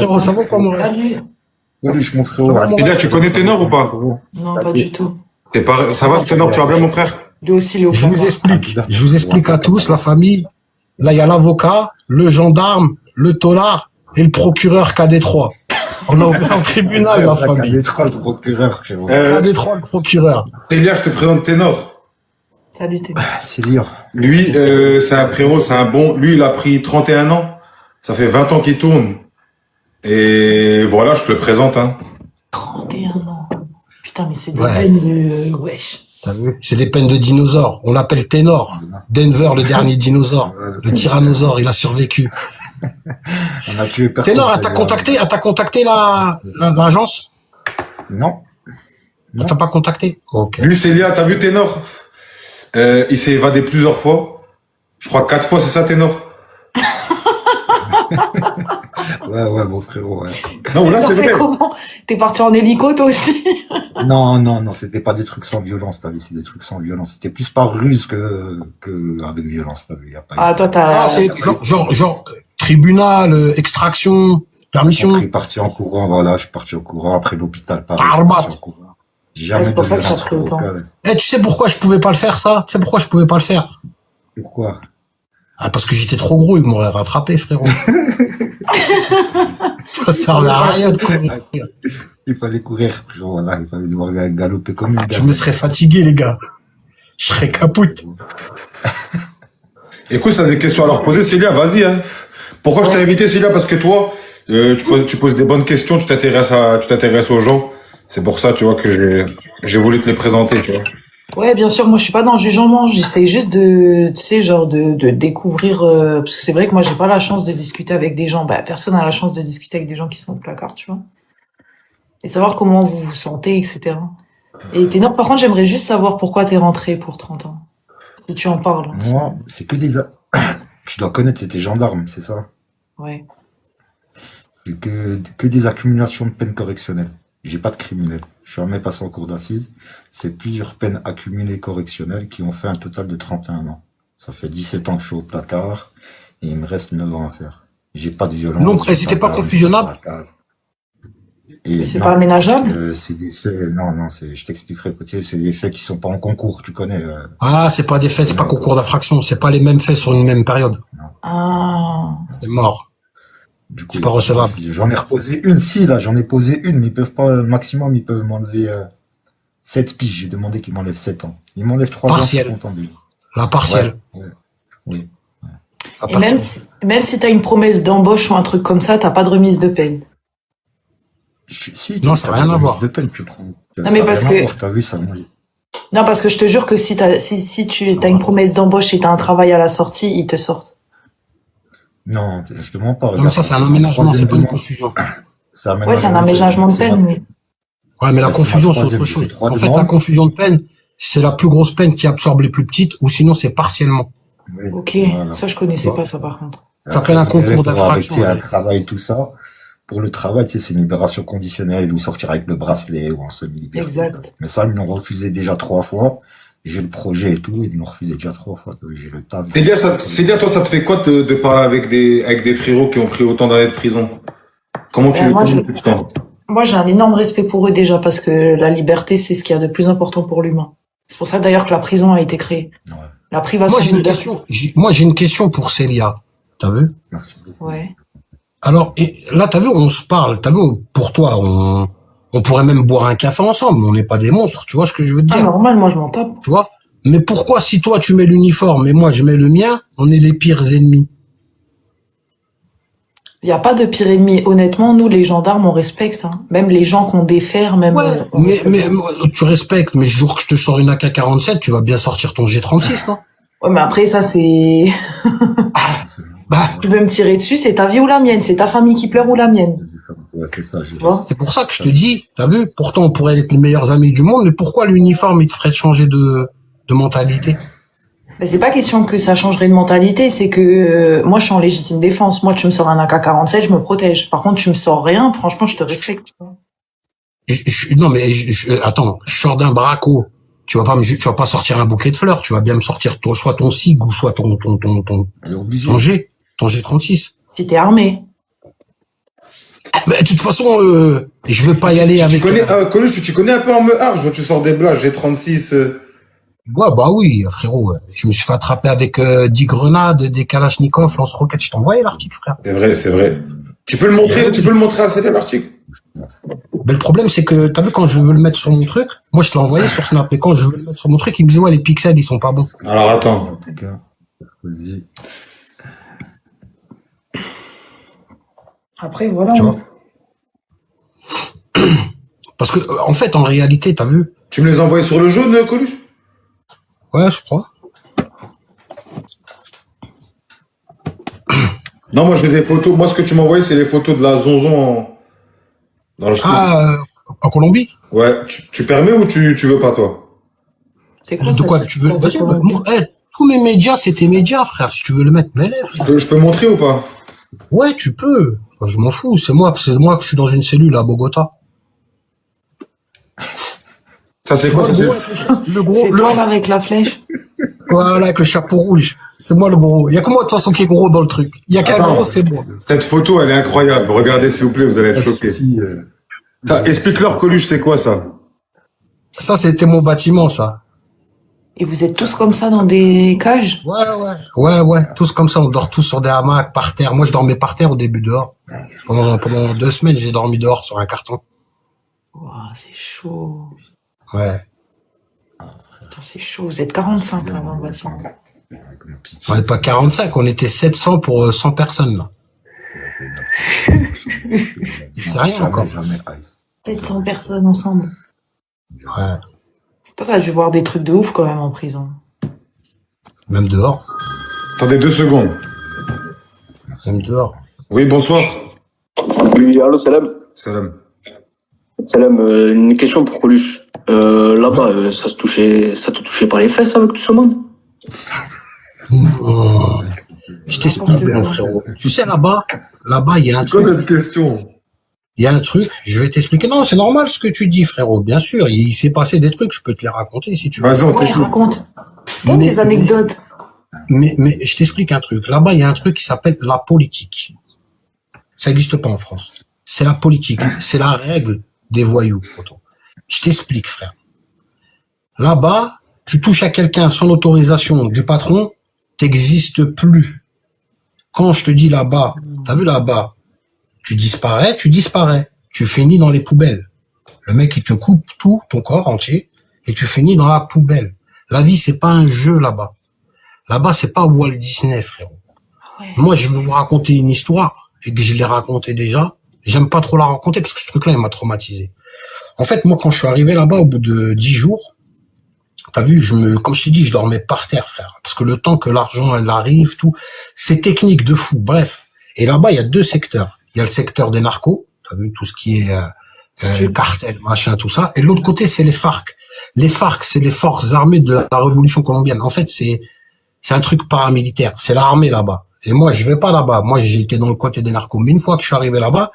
frérot, ça va quoi, mon rêve? Salut. Salut, mon Ça frérot. va, mon Célia, rêve? tu connais Ténor ou pas? Non, pas du tout. Ça va, Ténor, tu vas bien, mon frère? Lui aussi, il est au Je vous pouvoir. explique. Je vous explique à tous, la famille. Là, il y a l'avocat, le gendarme, le tolard et le procureur KD3. On a ouvert un tribunal, la famille. KD3, le procureur, frérot. KD3, le procureur. Célia, je te présente Ténor. Salut, Ténor. C'est lire. Lui, c'est un frérot, c'est un bon. Lui, il a pris 31 ans. Ça fait 20 ans qu'il tourne. Et voilà, je te le présente, hein. 31 ans. Putain, mais c'est des Ouais. peines de... Wesh. T'as vu? C'est des peines de dinosaures. On l'appelle Ténor. Denver, le dernier dinosaure. Le tyrannosaure, il a survécu. On a tué personne. Ténor, t'as contacté l'agence? Non. On t'a pas contacté? Ok. Lui, Célia, t'as vu Ténor? Il s'est évadé plusieurs fois. Je crois 4 fois, c'est ça, Ténor? Ouais, mon frérot, ouais. Non, là, T'as c'est fait vrai. comment? T'es parti en hélico, toi aussi? Non, c'était pas des trucs sans violence, t'as vu, c'est des trucs sans violence. C'était plus par ruse que avec violence, t'as vu, y a pas Ah, toi, t'as... Ah, c'est genre, tribunal, extraction, permission. Je suis parti en courant, voilà, je suis parti en courant, après l'hôpital, pareil. Par je suis parti Arbat. en courant. Jamais c'est pour de ça que ça violence, a pris autant. frérot. Eh, tu sais pourquoi je pouvais pas le faire, ça? Tu sais pourquoi je pouvais pas le faire? Pourquoi? Ah, parce que j'étais trop gros, ils m'auraient rattrapé, frérot. Ça servait à rien de courir. Il fallait courir, frérot, voilà, il fallait devoir galoper comme une Je me serais fatigué, les gars. Je serais capoute. Écoute, si t'as des questions à leur poser, Célia, vas-y, hein. Pourquoi je t'ai invité, Célia? Parce que toi, tu poses des bonnes questions, tu t'intéresses aux gens. C'est pour ça, tu vois, que j'ai voulu te les présenter, tu vois. Ouais, bien sûr, moi je suis pas dans le jugement, j'essaie juste de, tu sais, genre de découvrir, parce que c'est vrai que moi j'ai pas la chance de discuter avec des gens, bah personne n'a la chance de discuter avec des gens qui sont au placard, tu vois. Et savoir comment vous vous sentez, etc. Et Ténor, par contre, j'aimerais juste savoir pourquoi t'es rentré pour 30 ans. Si tu en parles. Moi, c'est que des... Tu dois connaître, t'étais gendarme, c'est ça? Ouais. C'est que des accumulations de peines correctionnelles. J'ai pas de criminel. Je suis jamais passé en cour d'assises. C'est plusieurs peines accumulées correctionnelles qui ont fait un total de 31 ans. Ça fait 17 ans que je suis au placard et il me reste 9 ans à faire. J'ai pas de violence. Donc, j'ai c'était pas de confusionnable? placard. Mais Et c'est non, pas aménageable? c'est des faits, non, je t'expliquerai, côté, c'est des faits qui sont pas en concours, tu connais. Ah, c'est pas des faits, c'est pas concours d'infraction, c'est pas les mêmes faits sur une même période. Ah. C'est mort. Du coup, C'est pas recevable. J'en ai reposé une, si, là, j'en ai posé une, mais ils peuvent pas, maximum, ils peuvent m'enlever 7 piges. J'ai demandé qu'ils m'enlèvent 7 ans. Ils m'enlèvent 3 ans. Partiel. je suis content de lui. La partielle. Ouais, oui. La Et partielle. même si t'as une promesse d'embauche ou un truc comme ça, t'as pas de remise de peine. Si, Non, ça n'a t'as rien des à voir. remises de peine, tu prends. Non, mais Ça a parce rien à que- voir, t'as vu ça, moi, Non, parce que je te jure que si tu as une promesse d'embauche et t'as un travail à la sortie, ils te sortent. non, je te mens pas. Non, mais regarde, ça, c'est un aménagement, c'est pas une troisième confusion. Ouais, c'est un aménagement de peine, mais... Ouais, mais la Ça, c'est confusion, ma c'est autre troisième, j'ai chose. fait 3 En fait, demandes. la confusion de peine, c'est la plus grosse peine qui absorbe les plus petites, ou sinon c'est partiellement. Oui, Ok, voilà. ça je connaissais Bon. pas ça par contre. Ça s'appelle un concours Pour d'infraction. arrêter un ouais. travail, tout ça. Pour le travail, tu sais, c'est une libération conditionnelle ou sortir avec le bracelet ou en semi-liberté. Exact. Mais ça, ils m'ont refusé déjà 3 fois. J'ai le projet et tout, ils m'ont refusé déjà 3 fois. J'ai le taf. Célia, toi, ça te fait quoi de parler avec des frérots qui ont pris autant d'années de prison? Comment tu moi, tu te sens? Moi j'ai un énorme respect pour eux déjà parce que la liberté c'est ce qu'il y a de plus important pour l'humain. C'est pour ça d'ailleurs que la prison a été créée. Ouais, La privation Moi, j'ai une de question. Moi, j'ai une question pour Célia. T'as vu? merci beaucoup. Ouais. Alors, et là, t'as vu, on se parle. T'as vu, pour toi, on pourrait même boire un café ensemble. On n'est pas des monstres. Tu vois ce que je veux te Ah, dire? normal, moi je m'en tape. Tu vois? Mais pourquoi, si toi, tu mets l'uniforme et moi, je mets le mien, on est les pires ennemis? Il n'y a pas de pire ennemi. Honnêtement, nous les gendarmes on respecte. Hein. Même les gens qu'on défère, même... on Mais, respecte. tu respectes, mais le jour que je te sors une AK-47, tu vas bien sortir ton G36, non? Ouais, mais après ça c'est... Bah, Tu veux me tirer dessus, c'est ta vie ou la mienne. C'est ta famille qui pleure ou la mienne. Ouais, c'est ça. Tu vois? c'est pour ça que je te dis, t'as vu? Pourtant, on pourrait être les meilleurs amis du monde, mais pourquoi l'uniforme, il te ferait changer de mentalité? Mais c'est pas question que ça changerait de mentalité, c'est que moi je suis en légitime défense. Moi tu me sors un AK-47, je me protège. Par contre tu me sors rien, franchement je te respecte. Tu vois. Non, mais attends, je sors d'un braco. Tu vas pas sortir un bouquet de fleurs. Tu vas bien me sortir soit ton SIG ou soit ton Elle est obligée. G, ton G36. Si t'es armé. Mais de toute façon, je vais pas y aller Tu avec. connais, Coluche, tu connais un peu en Mehar, je vois que tu sors des blagues, G36. Ouais, bah oui, frérot. Je me suis fait attraper avec 10 grenades, des kalachnikovs, lance-roquettes. Je t'ai envoyé l'article, frère. C'est vrai, c'est vrai. Tu peux le montrer à Célia, l'article? Mais le problème, c'est que, t'as vu, quand je veux le mettre sur mon truc, moi, je te l'ai envoyé sur Snap. Et quand je veux le mettre sur mon truc, il me dit, ouais, les pixels, ils sont pas bons. Alors, attends. En tout cas, vas-y. Après, voilà. Tu vois. Parce que, en fait, en réalité, t'as vu? Tu me les as envoyés sur le jaune, Coluche? Ouais, je crois. Non, moi, j'ai des photos. Moi, ce que tu m'as envoyé, c'est les photos de la zonzon dans le scoop. En Colombie? Ouais, tu permets ou tu veux pas, toi? C'est quoi De ça, quoi cette tu veux? histoire de Vas-y, Colombie tous mes médias, c'est tes médias, frère. Si tu veux le mettre, mets-les, frère. Je peux montrer ou pas? Ouais, tu peux. Enfin, je m'en fous. C'est moi que je suis dans une cellule à Bogota. Ça, c'est Tu quoi, vois, ça, le gros, C'est toi là avec la flèche? voilà, avec le chapeau rouge. C'est moi le gros. Il y a que moi, de toute façon, qui est gros dans le truc. Il y a qu'un Attends. gros, c'est moi. Cette photo, elle est incroyable. Regardez, s'il vous plaît, vous allez être choqués. Si, Explique-leur, Coluche, c'est quoi, ça? Ça, c'était mon bâtiment, ça. Et vous êtes tous comme ça dans des cages? Ouais. Tous comme ça, on dort tous sur des hamacs, par terre. Moi, je dormais par terre au début dehors. Pendant 2 semaines, j'ai dormi dehors sur un carton. Ouah, c'est chaud. Ouais. Putain, c'est chaud. Vous êtes 45 là dans le bâtiment. On n'est pas 45, on était 700 pour 100 personnes, là. C'est rien encore. Jamais ice. 700 personnes ensemble. Ouais. Toi, t'as dû voir des trucs de ouf quand même en prison. Même dehors. Attendez 2 secondes. Même dehors. Oui, bonsoir. Oui, allô, salam. Salam. Salam, une question pour Coluche. Là-bas, ça te touchait pas les fesses avec tout ce monde? Oh. Je t'explique, mon frérot. Tu sais, là-bas, il y a un C'est quoi truc. notre question? Il y a un truc, je vais t'expliquer. Non, c'est normal ce que tu dis, frérot. Bien sûr, il s'est passé des trucs, je peux te les raconter si tu veux. Vas-y, on Ouais, t'écoute. raconte. Donne Mais- des anecdotes. Mais je t'explique un truc. Là-bas, il y a un truc qui s'appelle la politique. Ça n'existe pas en France. C'est la politique. C'est la règle des voyous, poto. Je t'explique, frère. Là-bas, tu touches à quelqu'un sans l'autorisation du patron, t'existes plus. Quand je te dis là-bas, t'as vu là-bas, tu disparais. Tu finis dans les poubelles. Le mec, il te coupe tout, ton corps entier, et tu finis dans la poubelle. La vie, c'est pas un jeu là-bas. Là-bas, c'est pas Walt Disney, frérot. Ouais. Moi, je veux vous raconter une histoire, et que je l'ai racontée déjà. J'aime pas trop la raconter, parce que ce truc-là, il m'a traumatisé. En fait, moi, quand je suis arrivé là-bas, au bout de 10 jours, t'as vu, comme je t'ai dit, je dormais par terre, frère. Parce que le temps que l'argent, elle arrive, tout, c'est technique de fou. Bref. Et là-bas, il y a 2 secteurs. Il y a le secteur des narcos. T'as vu, tout ce qui est cartel, machin, tout ça. Et de l'autre côté, c'est les FARC. Les FARC, c'est les forces armées de la révolution colombienne. En fait, c'est un truc paramilitaire. C'est l'armée là-bas. Et moi, je vais pas là-bas. Moi, j'ai été dans le côté des narcos. Mais une fois que je suis arrivé là-bas,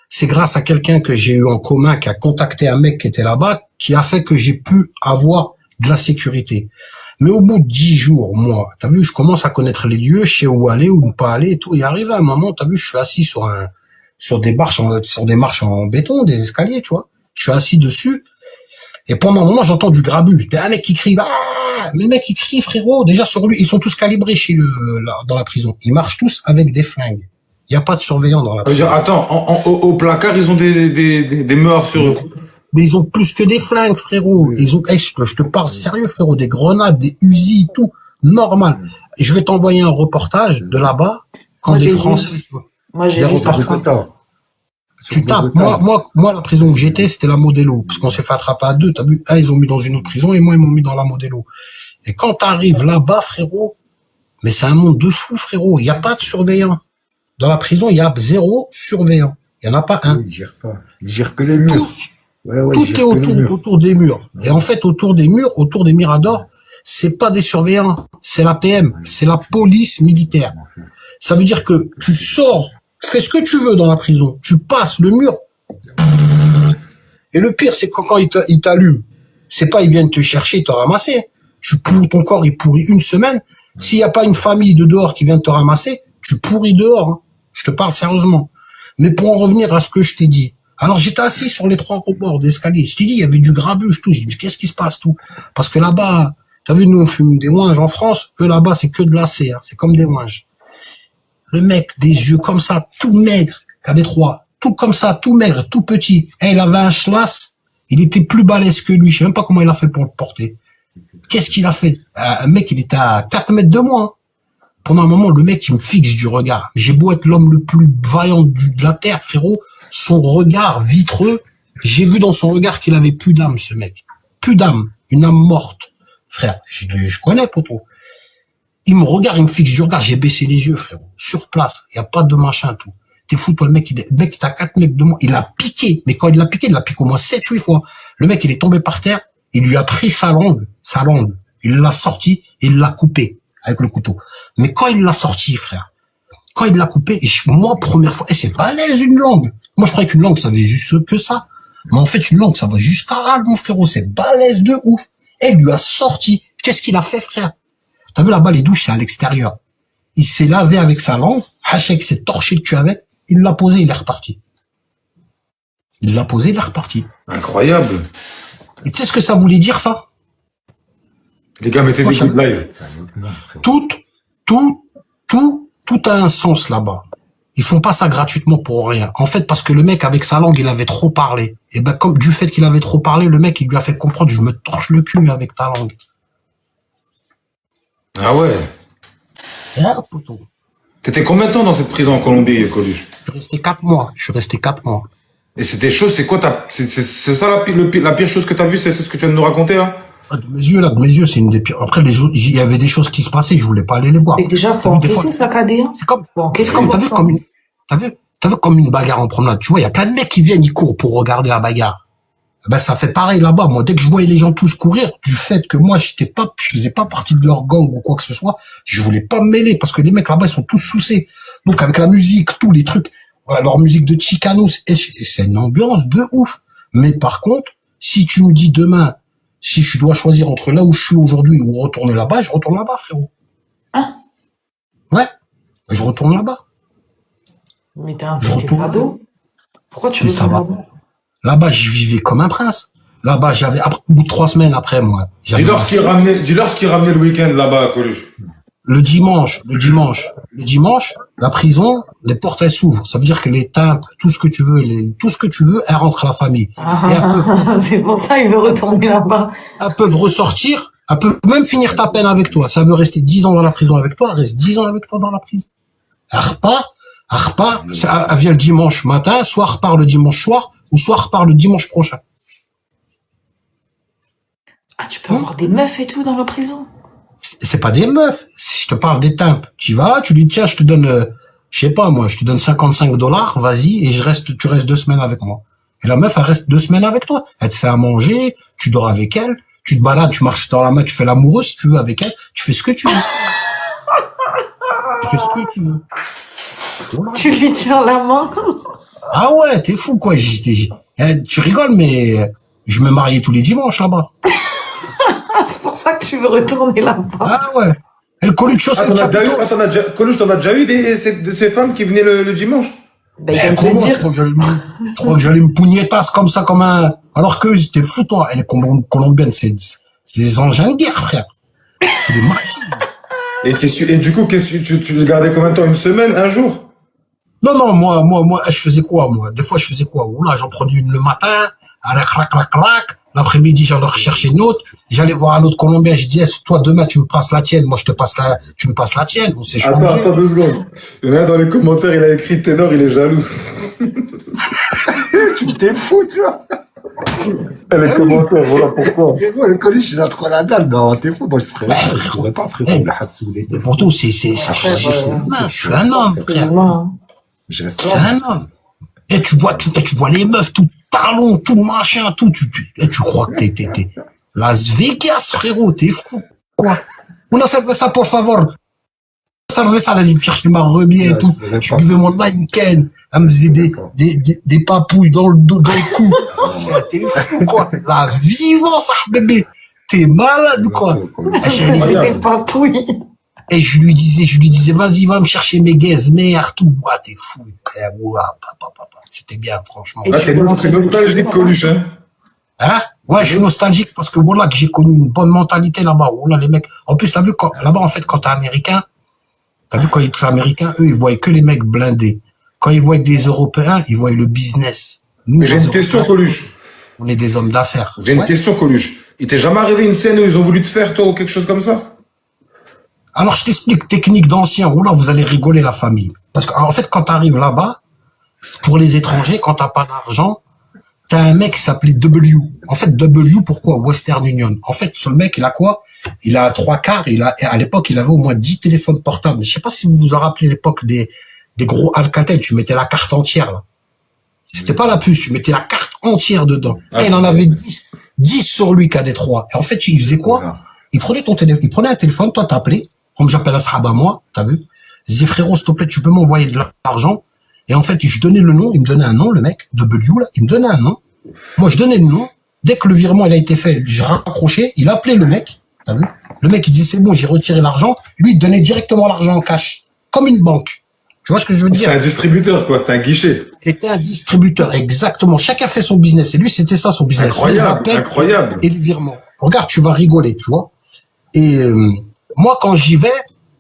c'est grâce à quelqu'un que j'ai eu en commun, qui a contacté un mec qui était là-bas, qui a fait que j'ai pu avoir de la sécurité. Mais au bout de 10 jours, moi, t'as vu, je commence à connaître les lieux, je sais où aller, où ne pas aller et tout. Et arrivé à un moment, t'as vu, je suis assis sur des marches en béton, des escaliers, tu vois. Je suis assis dessus. Et pendant un moment, j'entends du grabuge. Un mec qui crie, ah! Mais le mec, il crie, frérot. Déjà, sur lui, ils sont tous calibrés dans la prison. Ils marchent tous avec des flingues. Il n'y a pas de surveillant dans la Ça veut prison. dire, attends, au placard, ils ont des meurs sur eux. Mais ils ont plus que des flingues, frérot. Ils ont, je te parle sérieux, frérot, des grenades, des Uzi, tout. Normal. Je vais t'envoyer un reportage de là-bas, quand Moi, des j'ai vu. Français, Moi, j'ai Des vu ça. reportages. Tu tapes, moi, la prison que j'étais, c'était la Modelo. Parce qu'on s'est fait attraper à 2. T'as vu, ils ont mis dans une autre prison et moi, ils m'ont mis dans la Modelo. Et quand t'arrives là-bas, frérot, mais c'est un monde de fou, frérot. Il n'y a pas de surveillant. Dans la prison, il y a 0 surveillant. Il n'y en a pas un. Ils gèrent pas. Ils gèrent que les murs. Tout est autour des murs. Et en fait, autour des miradors, c'est pas des surveillants. C'est la PM. C'est la police militaire. Ça veut dire que tu sors, fais ce que tu veux dans la prison. Tu passes le mur. Et le pire, c'est que quand ils t'allument, c'est pas ils viennent te chercher, te ramasser. Ton corps, il pourrit 1 semaine. S'il n'y a pas une famille de dehors qui vient te ramasser, tu pourris dehors. Hein. Je te parle sérieusement. Mais pour en revenir à ce que je t'ai dit. Alors, j'étais assis sur les 3 rebords d'escalier. Je t'ai dit, il y avait du grabuge, tout. J'ai dit, qu'est-ce qui se passe, tout? Parce que là-bas, t'as vu, nous, on fume des ouinges en France. Eux, là-bas, c'est que de l'acé, hein. C'est comme des ouinges. Le mec, des yeux comme ça, tout maigre, qu'à Détroit. Tout comme ça, tout maigre, tout petit. Et il avait un schlass. Il était plus balèze que lui. Je sais même pas comment il a fait pour le porter. Qu'est-ce qu'il a fait? Un mec, il était à 4 mètres de moi, hein. Pendant un moment, le mec, il me fixe du regard. J'ai beau être l'homme le plus vaillant de la terre, frérot. Son regard vitreux, j'ai vu dans son regard qu'il avait plus d'âme, ce mec. Plus d'âme. Une âme morte. Frère, je connais, poto. Il me regarde, il me fixe du regard. J'ai baissé les yeux, frérot. Sur place. Il y a pas de machin, tout. T'es fou, toi, le mec, il est à 4 mètres de moi. Il a piqué. Mais quand il l'a piqué au moins 7-8 fois. Le mec, il est tombé par terre. Il lui a pris sa langue. Il l'a sorti, il l'a coupé avec le couteau. Mais quand il l'a sorti, frère, quand il l'a coupé, moi, première fois, c'est balèze une langue. Moi, je croyais qu'une langue, ça avait juste que ça. Mais en fait, une langue, ça va jusqu'à là, mon frérot. C'est balèze de ouf. Et il lui a sorti. Qu'est-ce qu'il a fait, frère? T'as vu là-bas, les douches, c'est à l'extérieur. Il s'est lavé avec sa langue. Hachek s'est torché le cul avec. Il l'a posé, il est reparti. Incroyable. Et tu sais ce que ça voulait dire, ça? Les gars, mettez des good live. Tout a un sens là-bas. Ils font pas ça gratuitement pour rien. En fait, parce que le mec, avec sa langue, il avait trop parlé. Et ben, comme du fait qu'il avait trop parlé, le mec, il lui a fait comprendre, je me torche le cul avec ta langue. Ah ouais. Ah, poto. T'étais combien de temps dans cette prison en Colombie, Coluche? Je suis resté 4 mois. Et c'était chaud, c'est quoi c'est ça la pire chose que t'as vue, c'est ce que tu viens de nous raconter, là? Ah, de mes yeux, c'est une des pires. Après, il y avait des choses qui se passaient, je voulais pas aller les voir. Et déjà, faut encaisser, saccadé, hein. C'est comme, Faut encaisser, t'as vu comme une bagarre en promenade. Tu vois, il y a plein de mecs qui viennent, ils courent pour regarder la bagarre. Ben, ça fait pareil là-bas. Moi, dès que je voyais les gens tous courir, du fait que moi, je faisais pas partie de leur gang ou quoi que ce soit, je voulais pas me mêler parce que les mecs là-bas, ils sont tous soucés. Donc, avec la musique, tous les trucs, voilà, leur musique de Chicano, c'est une ambiance de ouf. Mais par contre, si tu me dis demain, si je dois choisir entre là où je suis aujourd'hui ou retourner là-bas, je retourne là-bas, frérot. Hein? Ouais. Je retourne là-bas. Mais t'es un Je retourne ado. Pourquoi tu Mais veux ça va. Là-bas, j'y vivais comme un prince. Là-bas, au bout de 3 semaines après, moi. Dis-leur ce qui ramenait le week-end là-bas, Coluche. Le dimanche, la prison, les portes, elles s'ouvrent. Ça veut dire que les timbres, tout ce que tu veux, elles rentrent à la famille. Et C'est pour ça il veut retourner là-bas. elles peuvent ressortir, elles peuvent même finir ta peine avec toi. Ça veut rester 10 ans dans la prison avec toi, elle reste 10 ans avec toi dans la prison. Elle repart, elle vient le dimanche matin, soit elle repart le dimanche soir, ou soit elle repart le dimanche prochain. Ah, tu peux avoir des meufs et tout dans la prison? C'est pas des meufs. Si je te parle des timbres, tu vas, tu lui dis, tiens, je te donne, je sais pas, moi, je te donne $55, vas-y, et tu restes 2 semaines avec moi. Et la meuf, elle reste 2 semaines avec toi. Elle te fait à manger, tu dors avec elle, tu te balades, tu marches dans la main, tu fais l'amoureuse, si tu veux, avec elle, tu fais ce que tu veux. Tu fais ce que tu veux. Voilà. Tu lui tiens la main? Ah ouais, t'es fou, quoi. Tu rigoles, mais je me mariais tous les dimanches, là-bas. C'est pour ça que tu veux retourner là-bas. Ah ouais. Et le collier de chaussettes, Coluche, t'en as déjà eu de ces femmes qui venaient le dimanche? Ben, il vient de te le comment, dire. je crois que j'allais me pougnettasse comme ça, comme un... Alors que c'était fou, toi. Et les Colombiennes, c'est des engins de guerre, frère. C'est des machines. Et du coup, tu les gardais combien de temps? Une semaine? Un jour? Non, moi, je faisais quoi, moi? Des fois, je faisais quoi? Oula, j'en prenais une le matin, clac. L'après-midi, j'en recherchais une autre. J'allais voir un autre Colombien, je dis, toi, demain, tu me passes la tienne, moi, tu me passes la tienne. On s'est changé. Attends 2 secondes. Il y en a dans les commentaires, il a écrit Ténor, il est jaloux. Tu t'es fou, tu vois. Les commentaires, voilà pourquoi. Frérot, le Coluche, il a trop la dalle. Non, t'es fou. Moi, je pourrais pas, frérot. La hat saoulé. Et pour tout, je suis un homme, frère. Je reste C'est un homme. Et tu vois les meufs, tout talon, tout machin, tout, tu crois que t'es Las Vegas, frérot, t'es fou, quoi. Una cerveza, por favor. Cerveza, elle allait me chercher ma rebière et tout. Je buvais mon Heineken. Elle me faisait des papouilles dans le dos, dans le cou. T'es fou, quoi. La vivance, ah, bébé. T'es malade ou quoi? C'était papouille. Et je lui disais, vas-y, va me chercher mes gaz, merde, tout. Ouais, t'es fou. Ouais, c'était bien, franchement. Et Là, tu t'es veux rentrer ce que tu nostalgique, veux, Coluche, hein. Hein? Ouais, je suis nostalgique parce que voilà, que j'ai connu une bonne mentalité là-bas. Voilà, les mecs. En plus, t'as vu, là-bas, en fait, quand t'es américain, t'as vu, quand ils étaient américains, eux, ils voyaient que les mecs blindés. Quand ils voient des Européens, ils voient le business. Nous, Mais j'ai les une question, Européens, Coluche. on est des hommes d'affaires. J'ai une Ouais. question, Coluche. Il t'est jamais arrivé une scène où ils ont voulu te faire, toi, ou quelque chose comme ça? Alors, je t'explique, technique d'ancien. Oula, vous allez rigoler, la famille. Parce qu'en fait, quand t'arrives là-bas, pour les étrangers, quand t'as pas d'argent, t'as un mec qui s'appelait W. En fait, W, pourquoi? Western Union. En fait, ce mec, il a quoi? Il a 3/4, à l'époque, il avait au moins 10 téléphones portables. Je sais pas si vous vous en rappelez l'époque des gros Alcatel, tu mettais la carte entière, là. C'était pas la puce, tu mettais la carte entière dedans. Ah, Et il en avait 10 sur lui, KD3. Et en fait, il faisait quoi? Voilà. Il prenait il prenait un téléphone, toi t'appelais, comme j'appelle Asrab à moi, t'as vu? Il disait, frérot, s'il te plaît, tu peux m'envoyer de l'argent? Et en fait, je donnais le nom, il me donnait un nom, le mec, W, là, il me donnait un nom. Moi, je donnais le nom. Dès que le virement, il a été fait, je raccrochais, il appelait le mec, t'as vu? Le mec, il disait, c'est bon, j'ai retiré l'argent. Lui, il donnait directement l'argent en cash. Comme une banque. Tu vois ce que je veux C'était dire? un distributeur, quoi. C'était un guichet. C'était un distributeur, exactement. Chacun fait son business. Et lui, c'était ça son business. Les Incroyable, appels incroyable. et les virements. Regarde, tu vas rigoler, tu vois. Et moi, quand j'y vais,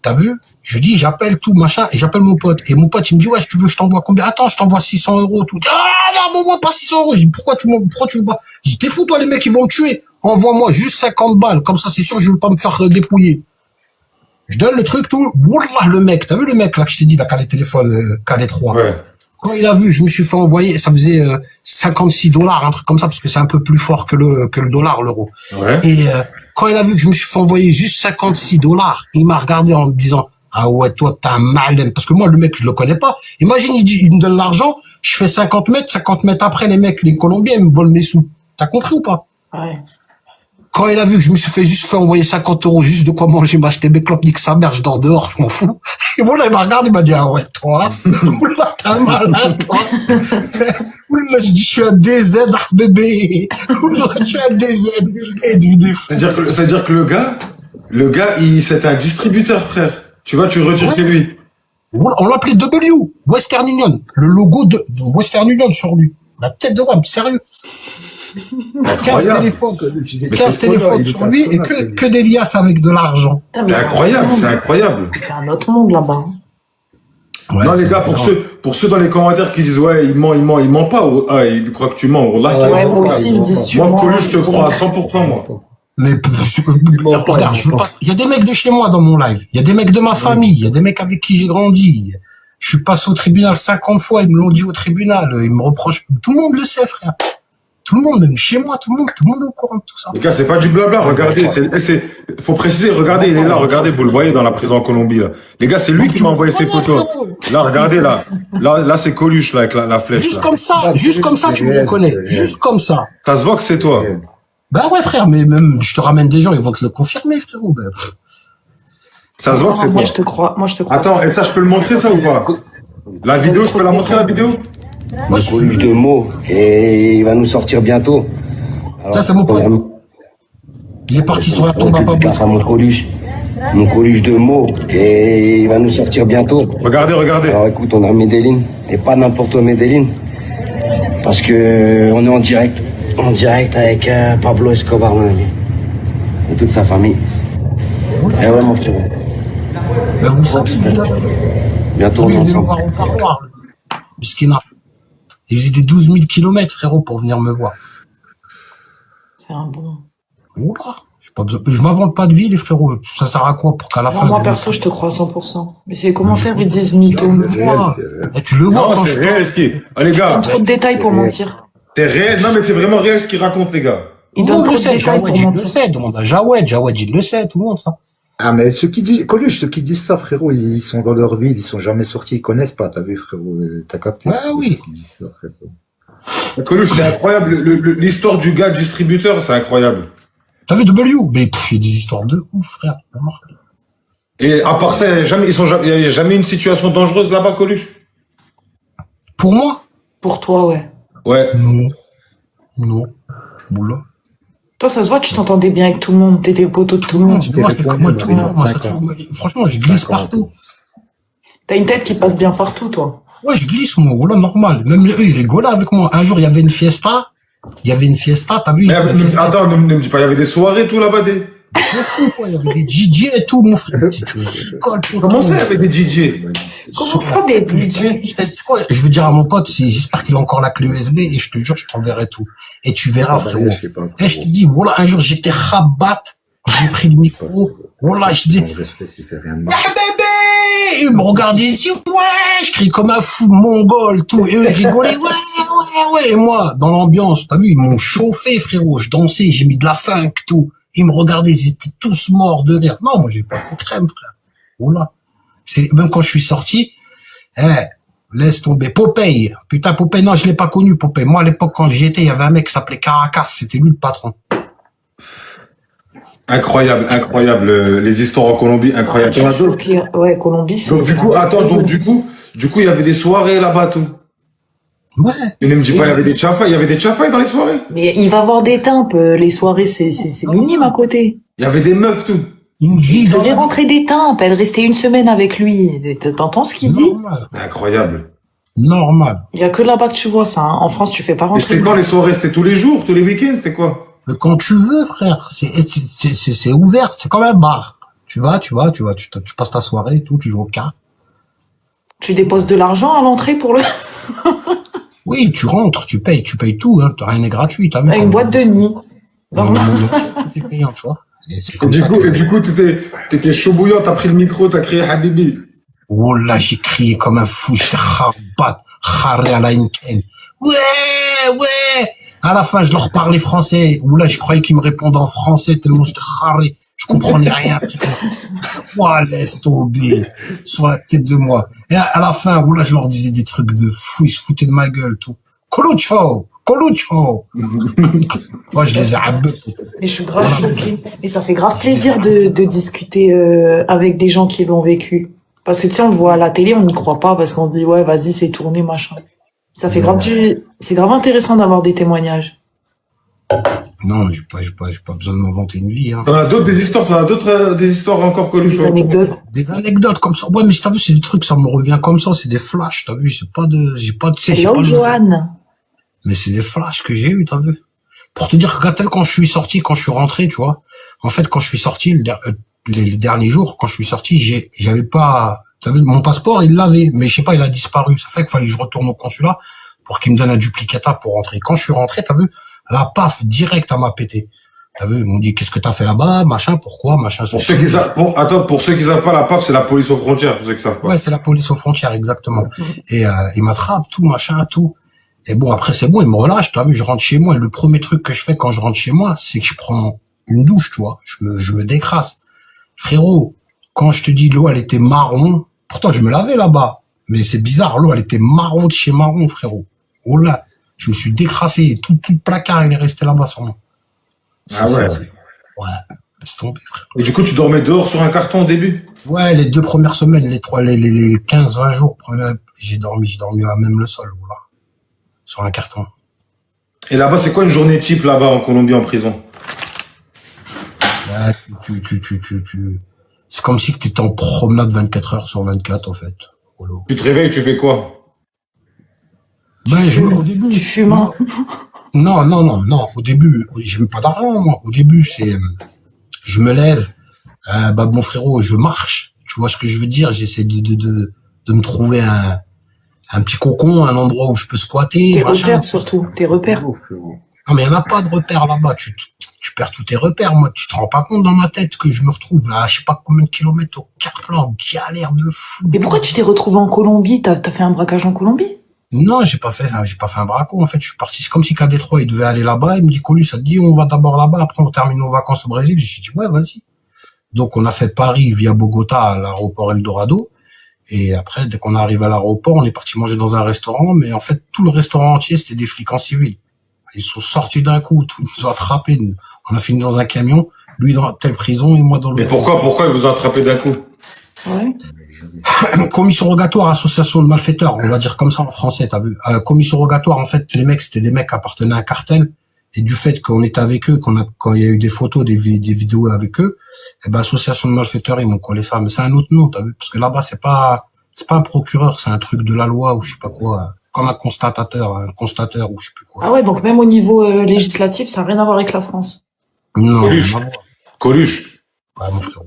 t'as vu, je dis, j'appelle tout, machin, et j'appelle mon pote. Et mon pote, il me dit, ouais, si tu veux, je t'envoie combien? Attends, je t'envoie 600 euros, tout. Ah, non, moi, pas 600 euros. Je dis, pourquoi tu veux pas? Je dis, t'es fou, toi, les mecs, ils vont me tuer. Envoie-moi juste 50 balles. Comme ça, c'est sûr, je vais pas me faire dépouiller. Je donne le truc, tout. Wallah, le mec, t'as vu le mec, là, que je t'ai dit, là, qui a les téléphones, KD3. Ouais. Quand il a vu, je me suis fait envoyer, ça faisait 56 dollars, un truc comme ça, parce que c'est un peu plus fort que le dollar, l'euro. Ouais. Et quand il a vu que je me suis fait envoyer juste 56 dollars, il m'a regardé en me disant, ah ouais, toi, t'as un malin. Parce que moi, le mec, je le connais pas. Imagine, il me donne l'argent, je fais 50 mètres après, les mecs, les Colombiens, ils me volent mes sous. T'as compris ou pas? Ouais. Quand il a vu que je me suis juste fait envoyer 50 euros, juste de quoi manger, m'acheter mes clopes, nique sa mère, je dors dehors, je m'en fous. Et bon, là, il m'a regardé, il m'a dit, ah ouais, toi, oula, t'as un malin, toi. Oula, je dis, je suis un DZ, ah, bébé. Oula, je suis un DZ. Et du fou. C'est-à-dire que le gars, c'était un distributeur, frère. Tu vois, tu retires Ouais. que lui. On l'appelait W, Western Union. Le logo de Western Union sur lui. La tête de Wab, sérieux. 15 téléphones. 15 téléphones sur lui et que des liasses avec de l'argent. Putain, mais C'est incroyable, c'est incroyable. C'est un autre monde là-bas. Ouais, Non, les c'est gars, pour ceux dans les commentaires qui disent, ouais, il ment pas, ou, ah, il croit que tu mens, ou là, Ouais, moi aussi, ils me disent tu moi, mens. Coluche, je te crois à 100%, moi. Mais regarde, je veux pas. Il y a des mecs de chez moi dans mon live. Il y a des mecs de ma famille. Il y a des mecs avec qui j'ai grandi. Je suis passé au tribunal 50 fois. Ils me l'ont dit au tribunal. Ils me reprochent. Tout le monde le sait, frère. Tout le monde, même chez moi, tout le monde est au courant de tout ça. Les gars, c'est pas du blabla, regardez, faut préciser, regardez, il est là, regardez, vous le voyez dans la prison en Colombie, là. Les gars, c'est lui qui m'a envoyé ces photos. Là, regardez, là, c'est Coluche, là, avec la flèche, Juste là. comme ça, tu me reconnais. Juste comme ça. Ça se voit que c'est toi. Bah ouais, frère, mais même, je te ramène des gens, ils vont te le confirmer, frérot. Ben, Ça se voit que c'est Moi, toi. je te crois. Moi, je te crois. Attends, et ça, je peux le montrer, ça, ou pas? La vidéo, je peux la montrer, la vidéo? moi, je Coluche suis, de mots et il va nous sortir bientôt. Alors, ça, c'est mon pote. Il est parti sur la tombe à Pablo. Mon Coluche de mots et il va nous sortir bientôt. Regardez. Alors écoute, on a Medellin et pas n'importe où Medellin parce que on est en direct avec Pablo Escobar, mon ami, et toute sa famille. Eh ouais, mon frère. Ben, vous savez, déjà. Bientôt on Lui, est il est ensemble. voir au parloir. Miskina. Il faisait des 12 000 kilomètres, frérot, pour venir me voir. C'est un bon. Oula. Je m'invente pas de vie, les frérots. Ça sert à quoi pour qu'à la fin. Moi, perso, je te crois à 100%. Mais c'est les commentaires, ils disent mytho. Tu le vois. Et tu le vois Non, quand c'est je réel, ce qui est. Ah, les gars, Trop de détails pour mentir. c'est réel. Non, mais c'est vraiment réel ce qu'il raconte, les gars. Il Tout le donne monde le trop de sait. détails Jawed, pour il le mentir. sait. Demande à Jawed. Jawed, il le sait. Tout le monde, ça. Ah, mais ceux qui disent, Coluche, ceux qui disent ça, frérot, ils sont dans leur ville, ils sont jamais sortis, ils connaissent pas, t'as vu, frérot, t'as capté? Ouais, oui. Ceux qui disent ça, frérot. Coluche, c'est incroyable. L'histoire du gars distributeur, c'est incroyable. T'as vu W? Mais, il y a des histoires de ouf, frère. Et à part ça, il n'y a jamais une situation dangereuse là-bas, Coluche? Pour moi? Pour toi, ouais. Ouais. Non. Oula. Toi, ça se voit, tu t'entendais bien avec tout le monde, t'étais le poteau de tout le monde. Tu t'es Moi, c'est comme moi, répondu, toujours, moi, ça, 5 ans. franchement, je glisse 5 ans. partout. T'as une tête qui passe bien partout, toi. Ouais, je glisse, moi, voilà, normal. Même eux, ils rigolaient avec moi. Un jour, il y avait une fiesta. T'as vu? Mais attends, ne me dis pas, il y avait des soirées tout là-bas. C'est fou, quoi. Il y avait des DJ et tout, mon frère. Tu rigoles, Comment ça, il y avait des DJ? Comment ça, des DJ? Je veux dire à mon pote, j'espère qu'il a encore la clé USB et je te jure, je t'enverrai tout. Et tu verras, frérot. Je sais pas. Et je te dis, voilà, un jour, j'étais rabat. J'ai pris le micro. Voilà, je dis, Sans respect, s'il fait rien de mal. ah, bébé! Il me regardait, il dit, ouais, je crie comme un fou mongol, tout. Et eux, ils rigolaient, ouais. Et moi, dans l'ambiance, t'as vu, ils m'ont chauffé, frérot. Je dansais, j'ai mis de la funk, tout. Ils me regardaient, ils étaient tous morts de rire. Non, moi, j'ai passé crème, frère. Voilà. Même quand je suis sorti, laisse tomber. Popeye. Putain, Popeye, non, je l'ai pas connu, Popeye. Moi, à l'époque, quand j'y étais, il y avait un mec qui s'appelait Caracas. C'était lui, le patron. Incroyable, les histoires en Colombie, incroyable. Je suis choquée. Ouais, Colombie, c'est... Donc, du coup, il y avait des soirées là-bas, tout. Ouais. Et ne me dis pas, il y avait des tchafailles dans les soirées. Mais il va avoir des tempes. Les soirées, c'est minime à côté. Il y avait des meufs, tout. Une vie. Il faisait rentrer des tempes. Elle restait une semaine avec lui. T'entends ce qu'il dit? Incroyable. Normal. Il y a que là-bas que tu vois ça. Hein. En France, tu fais pas Et rentrer. c'était quand les soirées? C'était tous les jours, tous les week-ends, c'était quoi? Mais quand tu veux, frère, c'est ouvert, c'est comme un bar. Tu passes ta soirée et tout, tu joues au cartes. Tu déposes de l'argent à l'entrée pour le... Oui, tu rentres, tu payes tout, hein, rien n'est gratuit, t'as vu. Une boîte de nuit. Non, tout est payant, tu vois. Et c'est comme ça. Et du coup, t'étais chaud bouillant, t'as pris le micro, t'as crié Habibi. Oh là, j'ai crié comme un fou, j'étais kharbat, kharé à la Inken. Ouais. À la fin, je leur parlais français. Ou là, je croyais qu'ils me répondaient en français tellement j'étais kharé. Je comprenais rien. Ouais, laisse tomber. Sur la tête de moi. Et à la fin, là, je leur disais des trucs de fou, ils se foutaient de ma gueule, tout. Colucho. Moi, je les ai abattus. Mais je suis grave choquée. Et ça fait grave plaisir de discuter avec des gens qui l'ont vécu. Parce que tu sais, on le voit à la télé, on n'y croit pas parce qu'on se dit ouais, vas-y, c'est tourné, machin. Ça fait c'est grave intéressant d'avoir des témoignages. Non, j'ai pas besoin de m'inventer une vie, hein. T'en as d'autres des histoires encore Coluche? Des anecdotes. Des anecdotes comme ça. Ouais, mais t'as vu, c'est des trucs, ça me revient comme ça, c'est des flashs, t'as vu, j'ai pas de, tu sais, Hello, Johan. Mais c'est des flashs que j'ai eu, t'as vu. Pour te dire que quand je suis sorti, quand je suis rentré, tu vois. En fait, quand je suis sorti, les derniers jours, quand je suis sorti, j'avais pas, t'as vu, mon passeport, il l'avait, mais je sais pas, il a disparu. Ça fait qu'il fallait que je retourne au consulat pour qu'il me donne un duplicata pour rentrer. Quand je suis rentré, t'as vu, la paf, direct, elle m'a pété. T'as vu, ils m'ont dit, qu'est-ce que t'as fait là-bas, machin, pourquoi, machin. Pour ceux qui savent pas, la PAF, c'est la police aux frontières, pour ceux qui savent pas. Ouais, c'est la police aux frontières, exactement. Et, ils m'attrapent, tout, machin, tout. Et bon, après, c'est bon, ils me relâchent, t'as vu, je rentre chez moi. Et le premier truc que je fais quand je rentre chez moi, c'est que je prends une douche, tu vois. Je me décrasse. Frérot, quand je te dis l'eau, elle était marron, pourtant, je me lavais là-bas. Mais c'est bizarre, l'eau, elle était marron de chez marron, frérot. Oh là, je me suis décrassé, et tout le placard, il est resté là-bas sur moi. Ah ouais. Ouais, laisse tomber, frère. Et du coup, tu dormais dehors sur un carton au début? Ouais, les 2 premières semaines, les 15-20 jours, j'ai dormi à même le sol, voilà. Sur un carton. Et là-bas, c'est quoi une journée type là-bas en Colombie en prison? Ouais, c'est comme si tu étais en promenade 24 heures sur 24, en fait. Voilà. Tu te réveilles, tu fais quoi? Au début. Tu fumes, hein? Non. Au début, j'ai même pas d'argent, moi. Au début, je me lève, mon frérot, je marche. Tu vois ce que je veux dire? J'essaie de me trouver un petit cocon, un endroit où je peux squatter. Tes repères, surtout. Tes repères. Non, mais il n'y en a pas de repères là-bas. Tu perds tous tes repères. Moi, tu te rends pas compte dans ma tête que je me retrouve là, je sais pas combien de kilomètres au Carplan, galère de fou. Mais pourquoi tu t'es retrouvé en Colombie? T'as fait un braquage en Colombie? Non, j'ai pas fait un braco. En fait, je suis parti. C'est comme si qu'à Détroit, il devait aller là-bas. Il me dit, Colu, ça te dit, on va d'abord là-bas. Après, on termine nos vacances au Brésil. J'ai dit, ouais, vas-y. Donc, on a fait Paris via Bogota à l'aéroport Eldorado. Et après, dès qu'on arrive à l'aéroport, on est parti manger dans un restaurant. Mais en fait, tout le restaurant entier, c'était des flics en civil. Ils sont sortis d'un coup. Ils nous ont attrapés. On a fini dans un camion. Lui dans telle prison et moi dans le... Mais pourquoi ils vous ont attrapé d'un coup? Ouais. Commission rogatoire, association de malfaiteurs, on va dire comme ça en français, t'as vu. Commission rogatoire, en fait, les mecs, c'était des mecs qui appartenaient à un cartel et du fait qu'on était avec eux, quand il y a eu des photos, des vidéos avec eux, eh ben, association de malfaiteurs, ils m'ont collé ça. Mais c'est un autre nom, t'as vu? Parce que là-bas, c'est pas un procureur, c'est un truc de la loi ou je sais pas quoi. Comme un constateur ou je sais plus quoi. Ah ouais, donc même au niveau législatif, ça n'a rien à voir avec la France. Non, Coluche. non, Coluche, ouais, mon frérot.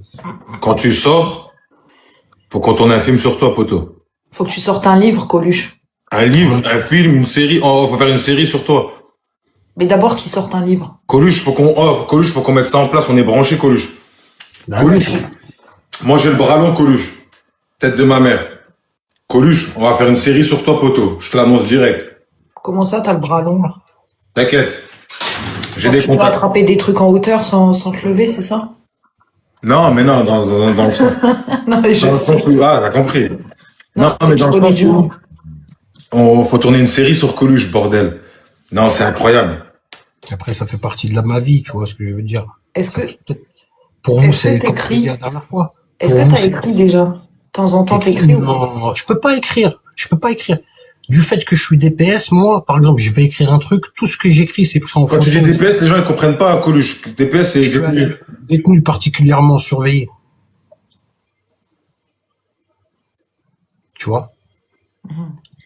quand tu sors, faut qu'on tourne un film sur toi, poteau. Faut que tu sortes un livre, Coluche. Un livre, un film, une série. Oh, faut faire une série sur toi. Mais d'abord qu'il sorte un livre. Coluche, faut qu'on mette ça en place. On est branché, Coluche. Bah, Coluche. Moi, j'ai le bras long, Coluche. Tête de ma mère. Coluche, on va faire une série sur toi, poteau. Je te l'annonce direct. Comment ça, t'as le bras long? T'inquiète. J'ai Genre, des tu peux contacts. attraper des trucs en hauteur sans te lever, c'est ça? Non, mais non, dans le sens. Non, mais je Dans le sais. sens où, ah, t'as compris. Non, c'est mais que dans je le connais sens du où, monde. faut tourner une série sur Coluche, bordel. Non, c'est incroyable. après, ça fait partie de ma vie, tu vois ce que je veux dire. Est-ce que, Pour vous, Est-ce que c'est comme t'écris je l'ai dit la dernière fois. est-ce Pour que vous, t'as c'est écrit déjà? De temps en temps, t'écris ou pas? non, je peux pas écrire. Du fait que je suis DPS, moi, par exemple, je vais écrire un truc, tout ce que j'écris, c'est pris en Quand photo. tu dis DPS, les gens, ils comprennent pas Coluche. DPS, c'est Je suis un détenu. détenu particulièrement surveillé. Tu vois?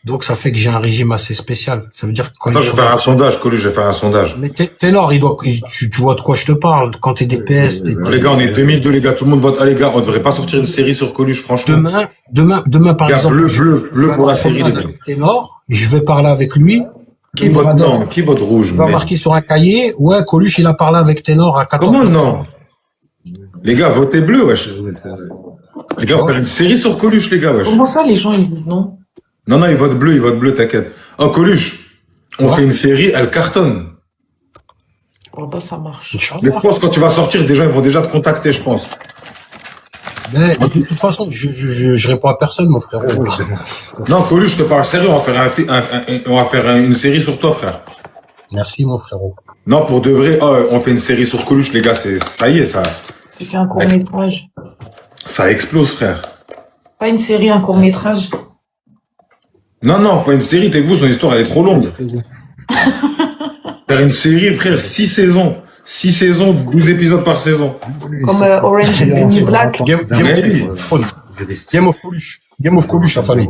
Donc, ça fait que j'ai un régime assez spécial. Ça veut dire que quand Attends, je vais faire un sondage, Coluche, je vais faire un sondage. Mais Taylor, tu vois de quoi je te parle. Quand t'es DPS, Les gars, on est 2002, les gars, tout le monde vote. Ah, les gars, on devrait pas sortir une série sur Coluche, franchement. Demain, par Gars, exemple, bleu je vais pour la avoir série, un les gars. avec Taylor, je vais parler avec lui. Qui il vote va non? Qui vote rouge? Il va merde. marquer sur un cahier, ouais, Coluche, il a parlé avec Taylor à 14 Comment non? Les gars, votez bleu, wesh. Les gars, on va faire une série sur Coluche, les gars, wesh. Comment ça, les gens, ils disent non? Non, ils votent bleu, t'inquiète. Oh, Coluche, on fait une série, elle cartonne. Oh, bah, ça marche. Mais je pense que quand tu vas sortir, des gens, ils vont déjà te contacter, je pense. Mais de toute façon, je réponds à personne, mon frérot. Non, Coluche, je te parle sérieux, on va faire une série sur toi, frère. Merci, mon frérot. Non, pour de vrai, on fait une série sur Coluche, les gars, ça y est, Tu fais un court-métrage. ça explose, frère. Pas une série, un court-métrage. Non, faut une série, t'es vous, son histoire, elle est trop longue. Faire une série, frère, 6 saisons. 6 saisons, 12 épisodes par saison. Comme Orange is the New Black. Game of Coluche. Game of Coluche, la famille.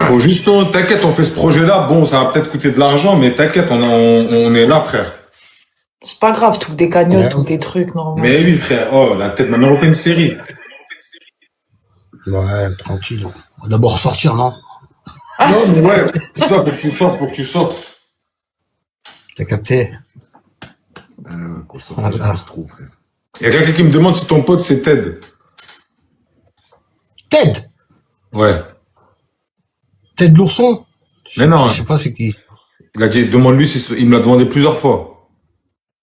Faut juste, t'inquiète, on fait ce projet-là. Bon, ça va peut-être coûter de l'argent, mais t'inquiète, on est là, frère. C'est pas grave, t'ouvres des cagnottes ou des trucs, normalement. Mais oui, frère. Oh, la tête, maintenant on fait une série. Ouais, tranquille. On va d'abord sortir, non? Non, mais ouais, c'est toi, faut que tu sortes. T'as capté? Voilà. Il y a quelqu'un qui me demande si ton pote c'est Ted. Ted! Ouais. Ted l'ourson? Mais non. Je sais pas c'est qui. Il a dit, demande-lui si, il me l'a demandé plusieurs fois.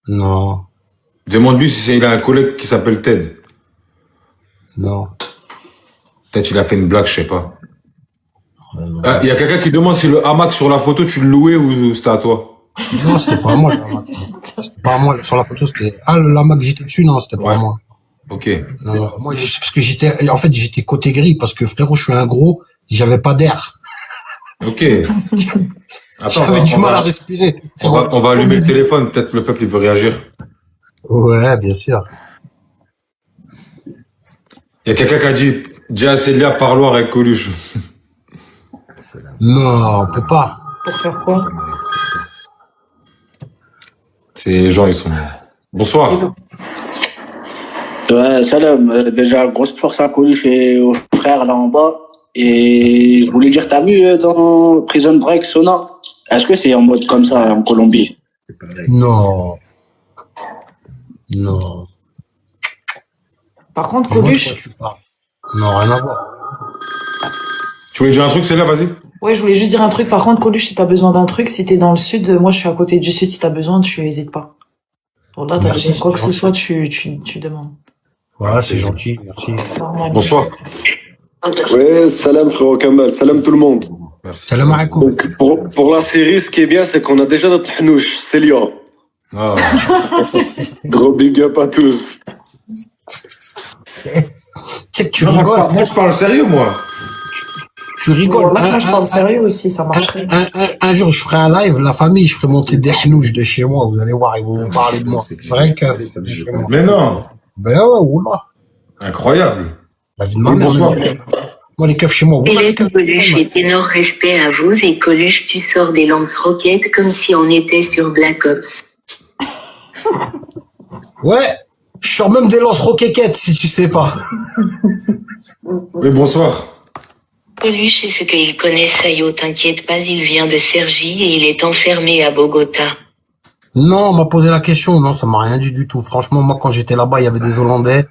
Non. Demande-lui si il a un collègue qui s'appelle Ted. Non. Peut-être il a fait une blague, je sais pas. Il y a quelqu'un qui demande si le hamac sur la photo, tu le louais ou c'était à toi. Non, c'était pas à moi, le hamac. C'était pas à moi. Sur la photo, c'était, le hamac que j'étais dessus, non, c'était pas à moi. Ok. Non, moi, parce que j'étais côté gris, parce que frérot, je suis un gros, j'avais pas d'air. Ok. Attends, J'avais du mal à respirer. on va allumer le téléphone, peut-être que le peuple il veut réagir. Ouais, bien sûr. Il y a quelqu'un qui a dit, dis à Célia, parloir avec Coluche. Non, on peut pas. Pour faire quoi? Les gens, ils sont... Bonsoir. Ouais, salam. Déjà, grosse force à Coluche et aux frères là en bas. Et je voulais dire, t'as vu dans Prison Break, Sona? Est-ce que c'est en mode comme ça en Colombie? Non. Non. Par contre, Je vois de Coluche, quoi tu parles. Non, rien à voir. Tu voulais dire un truc, Célia, vas-y. ouais, je voulais juste dire un truc. Par contre, Coluche, si t'as besoin d'un truc, si t'es dans le sud, moi, je suis à côté du sud. Si t'as besoin, tu hésites pas. Bon, là, t'as Merci, besoin de quoi que c'est ce soit, tu demandes. Voilà, c'est gentil, merci. Normal. Bonsoir. Ouais, salam frérot Kamal, salam tout le monde. Merci. Salam alaikum. Donc pour la série, ce qui est bien, c'est qu'on a déjà notre hanouche, Célia. Ah, Gros big up à tous. Tu sais que tu non, rigoles. moi, je parle sérieux, moi. Tu Tu rigoles. Voilà, moi, je parle sérieux aussi, ça marcherait. Un jour, je ferai un live, la famille, je ferai monter des hnouches de chez moi, vous allez voir, ils vont vous parler de moi. Vrai keuf. Mais non. Ben ouais, oula. Incroyable. La vie de ma Oui, mère. bonsoir. Moi, les keufs chez moi, oula, les Hélène keufs. Coluche et Ténor, respect à vous. Et Coluche, tu sors des lance-roquettes comme si on était sur Black Ops. Ouais. Je sors même des lance-roquettes, si tu sais pas. Oui, bonsoir. Coluche, est-ce qu'il connaît Sayo? T'inquiète pas, il vient de Cergy et il est enfermé à Bogota. Non, on m'a posé la question. Non, ça m'a rien dit du tout. Franchement, moi, quand j'étais là-bas, il y avait des Hollandais,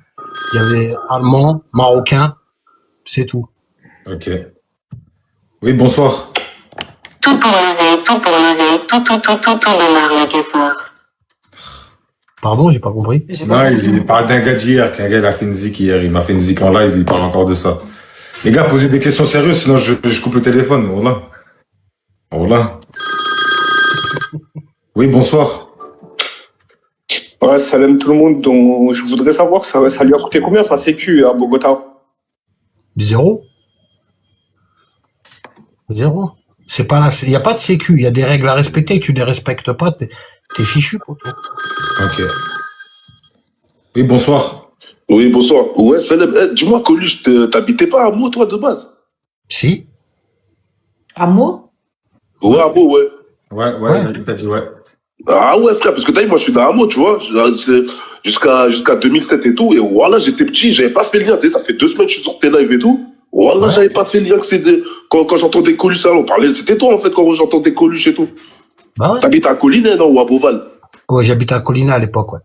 il y avait Allemands, Marocains. C'est tout. Ok. Oui, bonsoir. Tout pour l'oser, tout le mari qui est fort. Pardon, j'ai pas compris. J'ai Non, pas il parle d'un gars d'hier, qu'un gars il a fait une zik hier. Il m'a fait une zik en live, il parle encore de ça. Les gars, posez des questions sérieuses, sinon je coupe le téléphone. Voilà. Voilà. Oui, bonsoir. Ouais, salam tout le monde. Donc, je voudrais savoir, ça lui a coûté combien sa sécu à Bogota? Zéro. Zéro. C'est pas là, il y a pas de sécu, il y a des règles à respecter, tu les respectes pas, t'es fichu, poteau. Ok. Oui, bonsoir. Oui, bonsoir. Ouais, salam. Dis-moi, Coluche, t'habitais pas à Meaux, toi, de base? Si. Amour? Ouais, à Meaux, ouais. Ouais, t'as dit ouais. Ah ouais, frère, parce que t'as vu, moi, je suis dans un mot, tu vois, jusqu'à 2007 et tout, et voilà, j'étais petit, j'avais pas fait le lien, tu sais, ça fait 2 semaines que je suis sur tes lives et tout, voilà, j'avais pas fait le lien que quand j'entendais Coluche, on parlait, c'était toi, en fait, quand j'entendais Coluche et tout. Bah ouais. T'habites à Colline, non, ou à Beauval? Ouais, j'habitais à Colina à l'époque, ouais.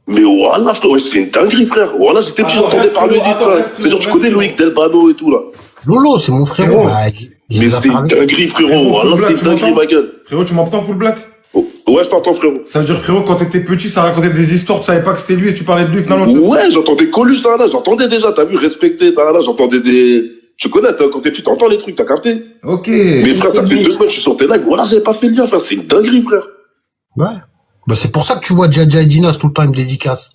Mais voilà, frère, ouais, c'est une dinguerie, frère, voilà, j'étais petit, j'entendais parler de ça, c'est-à-dire, tu connais Loïc Delbano et tout, là. Lolo, c'est mon frérot, bah, Mais c'est une dinguerie, frérot, voilà, c'est une dinguerie, ma gueule. Frérot, tu m'entends, Full Black? Ouais, je t'entends, frérot. Ça veut dire, frérot, quand t'étais petit, ça racontait des histoires, tu savais pas que c'était lui et tu parlais de lui, finalement. Ouais, j'entendais Coluche, ça, là, j'entendais déjà, t'as vu, respecté, là, j'entendais des... Tu connais, quand t'es petit, t'entends les trucs, t'as capté? Ok. Mais frère, ça fait 2 semaines, je suis sur tes lives, voilà, j'avais pas fait le lien, frère, c'est une dinguerie, frère. Ouais. Bah, c'est pour ça que tu vois Djadja et Dinas tout le temps, ils me dédicacent.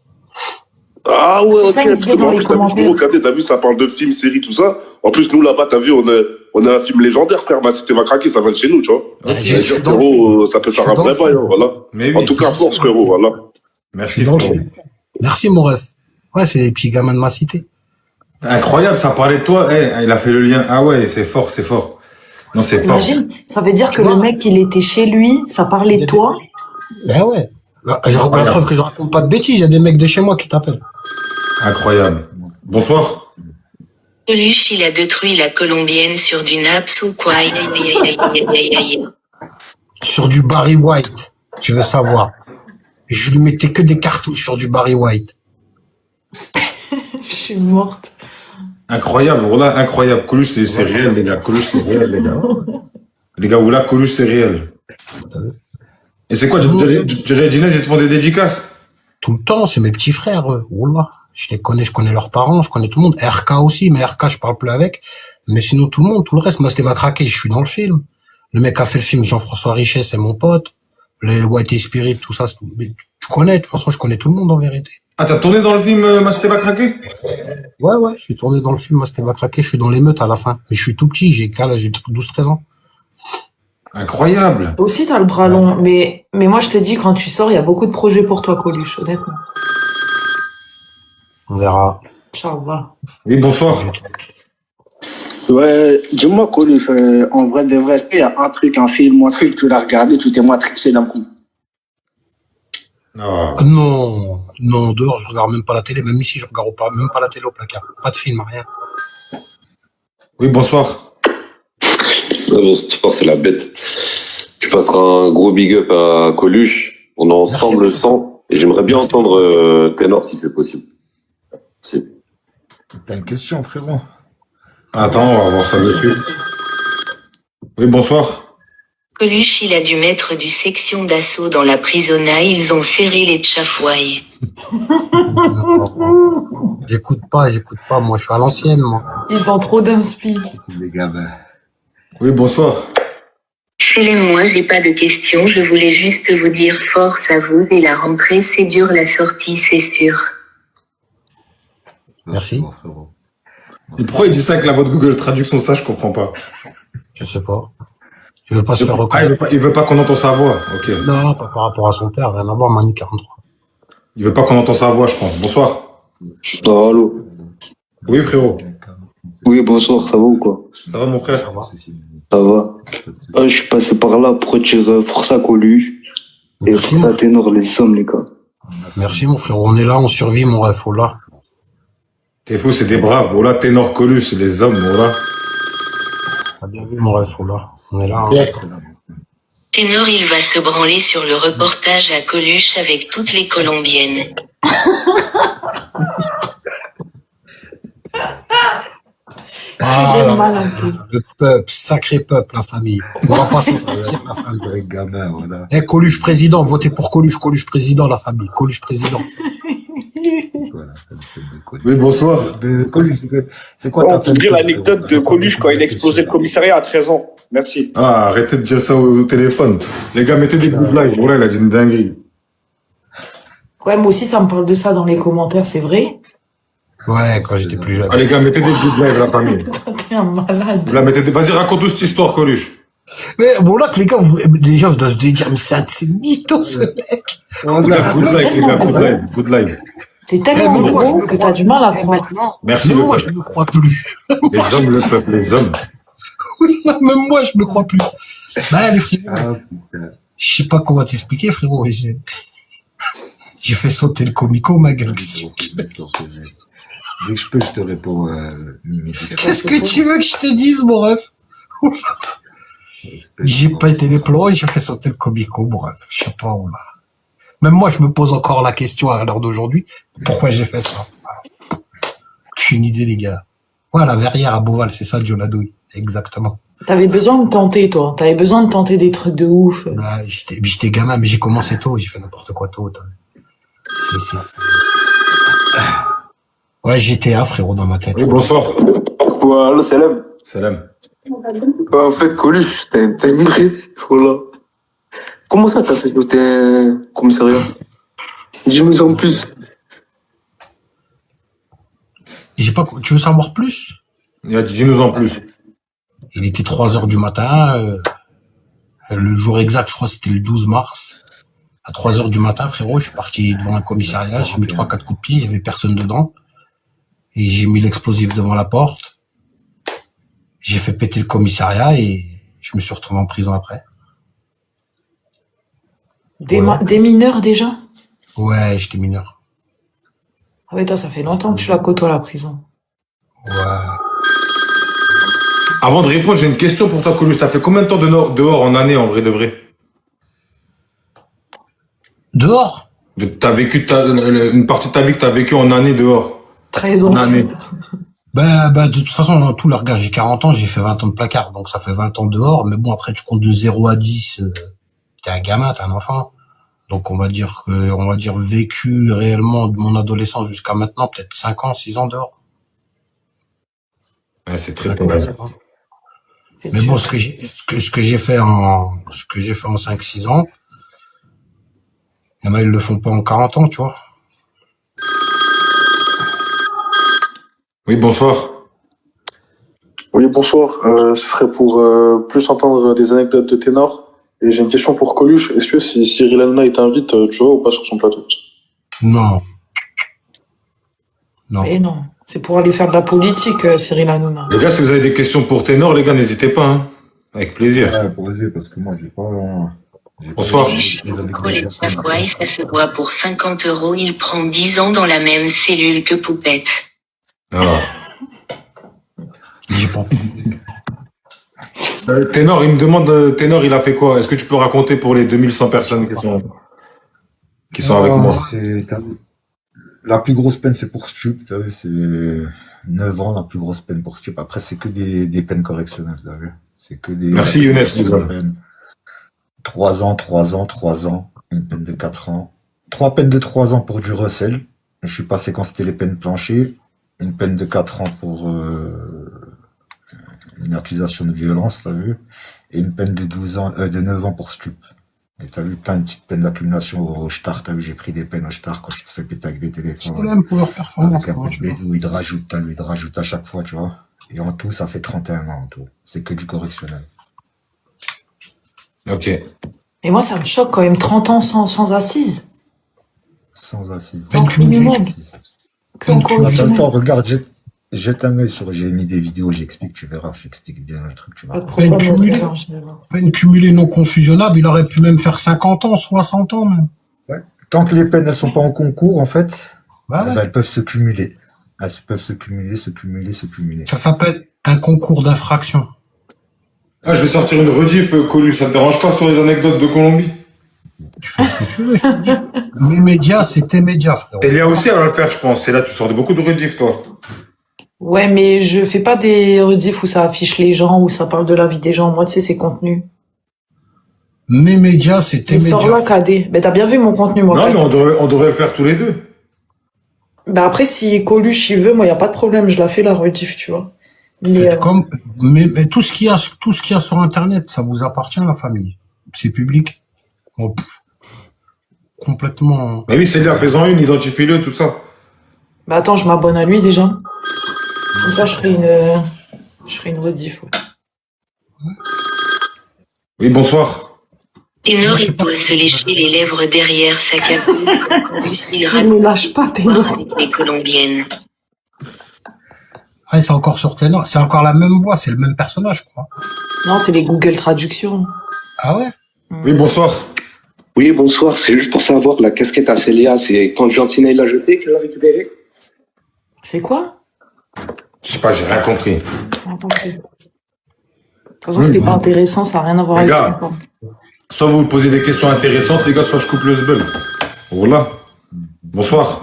Ah ouais, C'est ok, ça, il disait dans les commentaires. T'as vu, ça parle de films, séries, tout ça. En plus, nous, là-bas, t'as vu, on a un film légendaire, frère, bah, si t'es va craquer, ça vient de chez nous, tu vois. Ouais, Je veux dire, frérot, ça peut faire un vrai bail, hein, voilà. Mais En oui. tout cas, force, frérot, voilà. Merci, Dans le frérot. film. Merci, mon ref. Ouais, c'est les petits gamins de ma cité. Incroyable, ça parlait de toi. Il a fait le lien. Ah ouais, c'est fort, c'est fort. Non, c'est fort. T'imagines? Ça veut dire que Tu vois le mec, il était chez lui, ça parlait de toi. Ben ouais. La preuve que je raconte pas de bêtises, il y a des mecs de chez moi qui t'appellent. Incroyable. Bonsoir. Coluche, il a détruit la colombienne sur du naps ou quoi? Aïe, aïe, aïe, aïe, aïe, aïe, aïe. Sur du Barry White, tu veux savoir. Je lui mettais que des cartouches sur du Barry White. Je suis morte. Incroyable, voilà, incroyable. Coluche, c'est réel, les gars. Coluche, c'est réel, les gars. Les gars, oula, Coluche, c'est réel. Et c'est quoi, Djadja et Dinas, ils te font des dédicaces? Tout le temps, c'est mes petits frères, eux. Oula. Je connais leurs parents, je connais tout le monde. RK aussi, mais RK, je parle plus avec. Mais sinon, tout le monde, tout le reste. Moi, c'était va craquer, je suis dans le film. Le mec a fait le film, Jean-François Richet, c'est mon pote. Les White Spirit, tout ça, c'est tout. Mais tu connais, de toute façon, je connais tout le monde en vérité. Ah, t'as tourné dans le film Masté va craquer? Ouais, je suis tourné dans le film, c'était va craquer, je suis dans l'émeute à la fin. Mais je suis tout petit, j'ai 12-13 ans. Incroyable. Toi aussi, t'as le bras long. Mais moi, je te dis, quand tu sors, il y a beaucoup de projets pour toi, Coluche, honnêtement. On verra. Inch'Allah. Oui, bonsoir. Ouais, dis-moi, Coluche, en vrai de vrai, est-ce qu'il y a un truc, un film ou un truc, tu l'as regardé, tu t'es matrixé d'un coup? Ah. Non, dehors, je regarde même pas la télé, même ici, je regarde même pas la télé au placard. Pas de film, rien. Oui, bonsoir. Bonsoir, c'est la bête. Tu passeras un gros big up à Coluche. On est ensemble le sang. Et j'aimerais bien entendre Ténor si c'est possible. T'as une question, frérot? Attends, on va voir ça de suite. Oui, bonsoir. Coluche, il a dû mettre du section d'assaut dans la prisonna, ils ont serré les tchafouailles. Non. J'écoute pas, moi, je suis à l'ancienne, moi. Ils ont trop d'inspi. Les gars, ben, Oui, bonsoir. Moi, j'ai pas de questions, je voulais juste vous dire force à vous et la rentrée, c'est dur, la sortie, c'est sûr. Merci. bon, frérot. Et pourquoi il dit ça avec la voix de Google Traduction, ça, je comprends pas. Je sais pas. Il veut pas se faire Ah, reconnaître. il veut pas qu'on entende sa voix. Ok. Non, pas par rapport à son père, rien à voir, Mani 43. Il veut pas qu'on entende sa voix, je pense. Bonsoir. Ah, allô. Oui, frérot. Oui, bonsoir, ça va ou quoi? Ça va, mon frère? Ça va. Ça va. Ah, je suis passé par là pour dire force à Colu et Merci, force mon à Ténor, les sommes, les gars. Merci, mon frérot. On est là, on survit, mon ref. Oh là. T'es fou, c'est des braves. Voilà, Ténor Colus, c'est les hommes, voilà. T'as bien vu, mon ref. Oh là. On est là. Hein. Yes. Ténor, il va se branler sur le reportage à Coluche avec toutes les Colombiennes. Ah, Malin, le peuple, sacré peuple, la famille. On va pas s'en sortir, la famille. Avec gamin, voilà. Eh, Coluche président, votez pour Coluche. Coluche président, la famille. Coluche président. Voilà, ça me fait de Coluche. Oui, bonsoir. De Coluche, c'est quoi On ta peut fin de dire tête, l'anecdote frérot, de ça Coluche quand il a fait explosé le commissariat à 13 ans. Merci. Ah, arrêtez de dire ça au téléphone. Les gars, mettez des good live. Voilà, il a dit une dinguerie. Ouais, moi aussi, ça me parle de ça dans les commentaires, c'est vrai. Ouais, quand j'étais plus jeune. Ah, les gars, mettez des good live, la famille. T'es un malade. Vous la mettez des... Vas-y, raconte-nous cette histoire, Coluche. Mais bon, là, que les gars, déjà, vous devez dire, mais c'est mytho, ce mec. Good live, les gars, good live, good live. C'est Eh, tellement mais moi, je gros me que crois- t'as du mal à Eh, croire. maintenant, Merci, même le moi, peuple. je me crois plus. Les hommes, le peuple, les hommes. Même moi, je me crois plus. Bah, les frérots, Ah, putain. je sais pas comment t'expliquer, frérot. J'ai fait sauter le comico, ma gueule. Dès que je peux, je te réponds. Qu'est-ce que tu veux que je te dise, mon ref? J'ai pas été les plombs et j'ai fait sauter le comico, mon ref. Je sais pas où, là. Même moi, je me pose encore la question à l'heure d'aujourd'hui. Pourquoi j'ai fait ça? Aucune idée, les gars. Ouais, la verrière à Beauval, c'est ça, Joe Ladouille. Exactement. T'avais besoin de tenter, toi. T'avais besoin de tenter des trucs de ouf. Bah, j'étais gamin, mais j'ai commencé tôt, j'ai fait n'importe quoi tôt. C'est... Ouais, GTA, frérot, dans ma tête. Oui, bonsoir. Voilà, salam. Salam. En fait, Coluche, t'as une idée, voilà. Comment ça, t'as fait sauter un commissariat? Dis-moi en plus. J'ai pas, tu veux savoir plus? Il a dit, dis-nous en plus. Il était 3 heures du matin, le jour exact, je crois, c'était le 12 mars. À 3 heures du matin, frérot, je suis parti devant un commissariat, j'ai mis 3-4 coups de pied, il y avait personne dedans. Et j'ai mis l'explosif devant la porte. J'ai fait péter le commissariat et je me suis retrouvé en prison après. Des mineurs, déjà? Ouais, j'étais mineur. Ah ouais, toi, ça fait longtemps que tu la côtoies, la prison. Ouais. Avant de répondre, j'ai une question pour toi, Coluche. T'as fait combien de temps dehors en année, en vrai de vrai? Dehors? T'as vécu une partie de ta vie que t'as vécu en année dehors. 13 ans. En année. Bah, de toute façon, dans tout, là, regarde, j'ai 40 ans, j'ai fait 20 ans de placard, donc ça fait 20 ans dehors, mais bon, après, tu comptes de 0 à 10, t'es un gamin, t'es un enfant. Donc, on va dire vécu réellement de mon adolescence jusqu'à maintenant, peut-être 5 ans, 6 ans dehors. Ouais, c'est très Cinq ans, peu. 7 ans. C'est Mais dur. bon, ce que j'ai fait en 5-6 ans, il y en a, ils le font pas en 40 ans, tu vois. Oui, bonsoir. Oui, bonsoir. Ce serait pour plus entendre des anecdotes de Ténor. Et j'ai une question pour Coluche. Est-ce que si Cyril Hanouna il t'invite, tu vois, ou pas sur son plateau? Non. Non. Mais non. C'est pour aller faire de la politique, Cyril Hanouna. Les gars, si vous avez des questions pour Ténor, les gars, n'hésitez pas, hein. Avec plaisir. Ouais, poser, parce que moi, j'ai pas. Bonsoir. Pour les Paraguay, ça se voit pour 50 €. Il prend 10 ans dans la même cellule que Poupette. Ah. J'ai pas. Ténor, il me demande, Ténor, il a fait quoi? Est-ce que tu peux raconter pour les 2100 personnes qui sont avec moi? La plus grosse peine, c'est pour stup, t'as vu, c'est 9 ans, la plus grosse peine pour stup. Après, c'est que des peines correctionnelles, t'as vu. C'est que des. Merci, Younes, les hommes. 3 ans, 3 ans, 3 ans, une peine de 4 ans. 3 peines de 3 ans pour du recel. Je suis passé quand c'était les peines planchées. Une peine de 4 ans pour une accusation de violence, t'as vu. Et une peine de 9 ans pour stup. Et t'as vu plein de petites peines d'accumulation au shtar, t'as vu, j'ai pris des peines au shtar quand je te fais péter avec des C'est téléphones, même Power Performance, avec un comment peu de tu vois. bédou, il te rajoute à chaque fois, tu vois. Et en tout, ça fait 31 ans en tout. C'est que du correctionnel. Ok. Et moi, ça me choque quand même 30 ans sans assise, Sans assise. sans Peine cumulée. criminel, que en Peine cumulée. correctionnel. Attends, regarde, jette un œil j'ai mis des vidéos, j'explique, tu verras, j'explique bien le truc, tu vas Pas de voir. Peine problème, cumulée. frère, je vais voir. Peine cumulée non confusionnable, il aurait pu même faire 50 ans, 60 ans même. Ouais. Tant que les peines, elles sont pas en concours, en fait, Bah ouais. elles peuvent se cumuler. Elles peuvent se cumuler, se cumuler, se cumuler. Ça s'appelle un concours d'infraction. Ah, je vais sortir une rediff, Coluche. Ça te dérange pas sur les anecdotes de Colombie? Tu fais ce que tu veux, je te dis. Mes médias, c'est tes médias, frérot. Célia aussi, elle va le faire, je pense. C'est là, tu sors de beaucoup de rediff, toi. Ouais, mais je fais pas des rediffs où ça affiche les gens, où ça parle de la vie des gens. Moi, tu sais, c'est contenu. Mes médias, c'est tes Mais sors là, médias. KD. Ben, t'as bien vu mon contenu, moi. Non, KD. mais on devrait le faire tous les deux. Ben, après, si Coluche, il veut, moi, y a pas de problème. Je la fais, la rediff, tu vois. Mais, Faites comme, mais tout ce qu'il y a sur Internet, ça vous appartient, la famille. C'est public. Oh, complètement. Mais oui, Célia, fais-en une, identifie-le, tout ça. bah, attends, je m'abonne à lui, déjà. Comme ça, je ferai une rediff, ouais. Oui, bonsoir. Ténor, Moi, je sais il pas. doit se lécher les lèvres derrière sa capote quand il Il rate me lâche pas, Ténor. avec les colombiennes. Ah, c'est encore sur Ténor. C'est encore la même voix, c'est le même personnage, je crois. Non, c'est les Google Traductions. Ah ouais? Oui, bonsoir. Oui, bonsoir. C'est juste pour savoir, la casquette à Célia, c'est quand Gentine l'a jetée qu'elle l'a récupérée? C'est quoi? Je sais pas, j'ai rien compris. Rien compris. De toute façon, c'était pas intéressant, ça n'a rien à voir Les avec gars. son corps. Soit vous posez des questions intéressantes, les gars, soit je coupe le zbeul. Voilà. Bonsoir.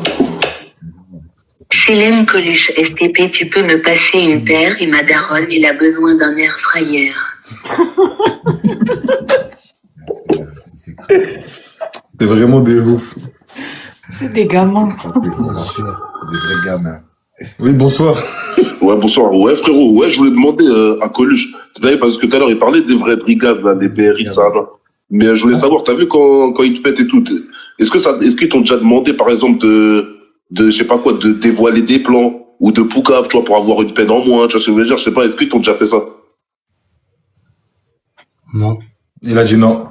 Célème Coluche STP, tu peux me passer une paire et ma daronne, elle a besoin d'un air fryer. C'est vraiment des ouf. C'est des gamins. Des vrais gamins. Oui, bonsoir. Ouais, bonsoir. Ouais, frérot. Ouais, je voulais demander à Coluche. Tu savais, parce que tout à l'heure, il parlait des vraies brigades, là, des PRI, ça, là. Mais je voulais savoir, t'as vu quand ils te pètent et tout, est-ce qu'ils t'ont déjà demandé, par exemple, je sais pas quoi, de dévoiler des plans ou de poucave, tu vois, pour avoir une peine en moins, tu vois ce que je veux dire, je sais pas, est-ce qu'ils t'ont déjà fait ça? Non. Il a dit non.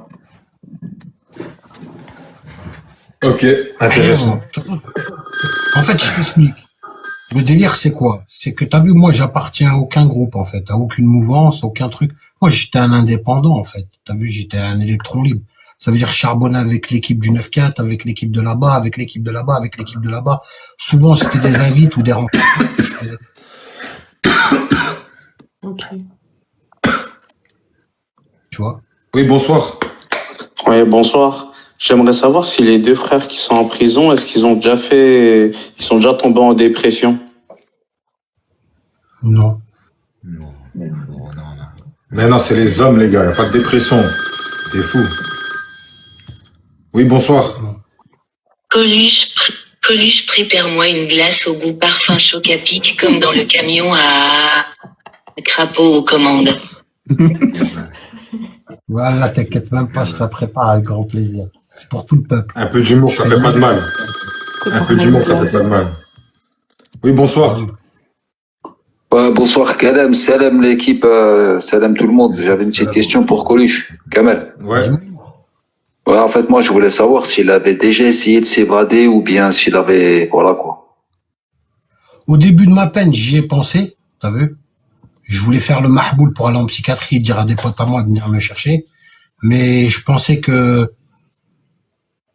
Ok, intéressant. En fait, je t'explique. Le délire, c'est quoi? C'est que t'as vu, moi, j'appartiens à aucun groupe, en fait, à aucune mouvance, aucun truc. Moi, j'étais un indépendant, en fait. T'as vu, j'étais un électron libre. Ça veut dire charbonner avec l'équipe du 9-4, avec l'équipe de là-bas, avec l'équipe de là-bas, avec l'équipe de là-bas. Souvent, c'était des invites ou des rencontres que je faisais. Ok. Tu vois? Oui, bonsoir. Oui, bonsoir. J'aimerais savoir si les deux frères qui sont en prison, est-ce qu'ils sont déjà tombés en dépression? Non. Non. Mais non, c'est les hommes, les gars. Y a pas de dépression. T'es fou. Oui, bonsoir. Coluche, prépare-moi une glace au goût parfum choc à pic comme dans le camion à crapaud aux commandes. Voilà, t'inquiète même pas, je te la prépare avec grand plaisir. C'est pour tout le peuple. Un peu d'humour, ça fait pas de mal. Un peu d'humour, ça fait pas de mal. Oui, bonsoir. Ouais, bonsoir Kadam, salam l'équipe, salam tout le monde. J'avais une petite question pour Coluche. Kamel. Ouais. Ouais, en fait, moi, je voulais savoir s'il avait déjà essayé de s'évader ou bien s'il avait, voilà quoi. Au début de ma peine, j'y ai pensé, t'as vu? Je voulais faire le mahboul pour aller en psychiatrie et dire à des potes à moi de venir me chercher. Mais je pensais que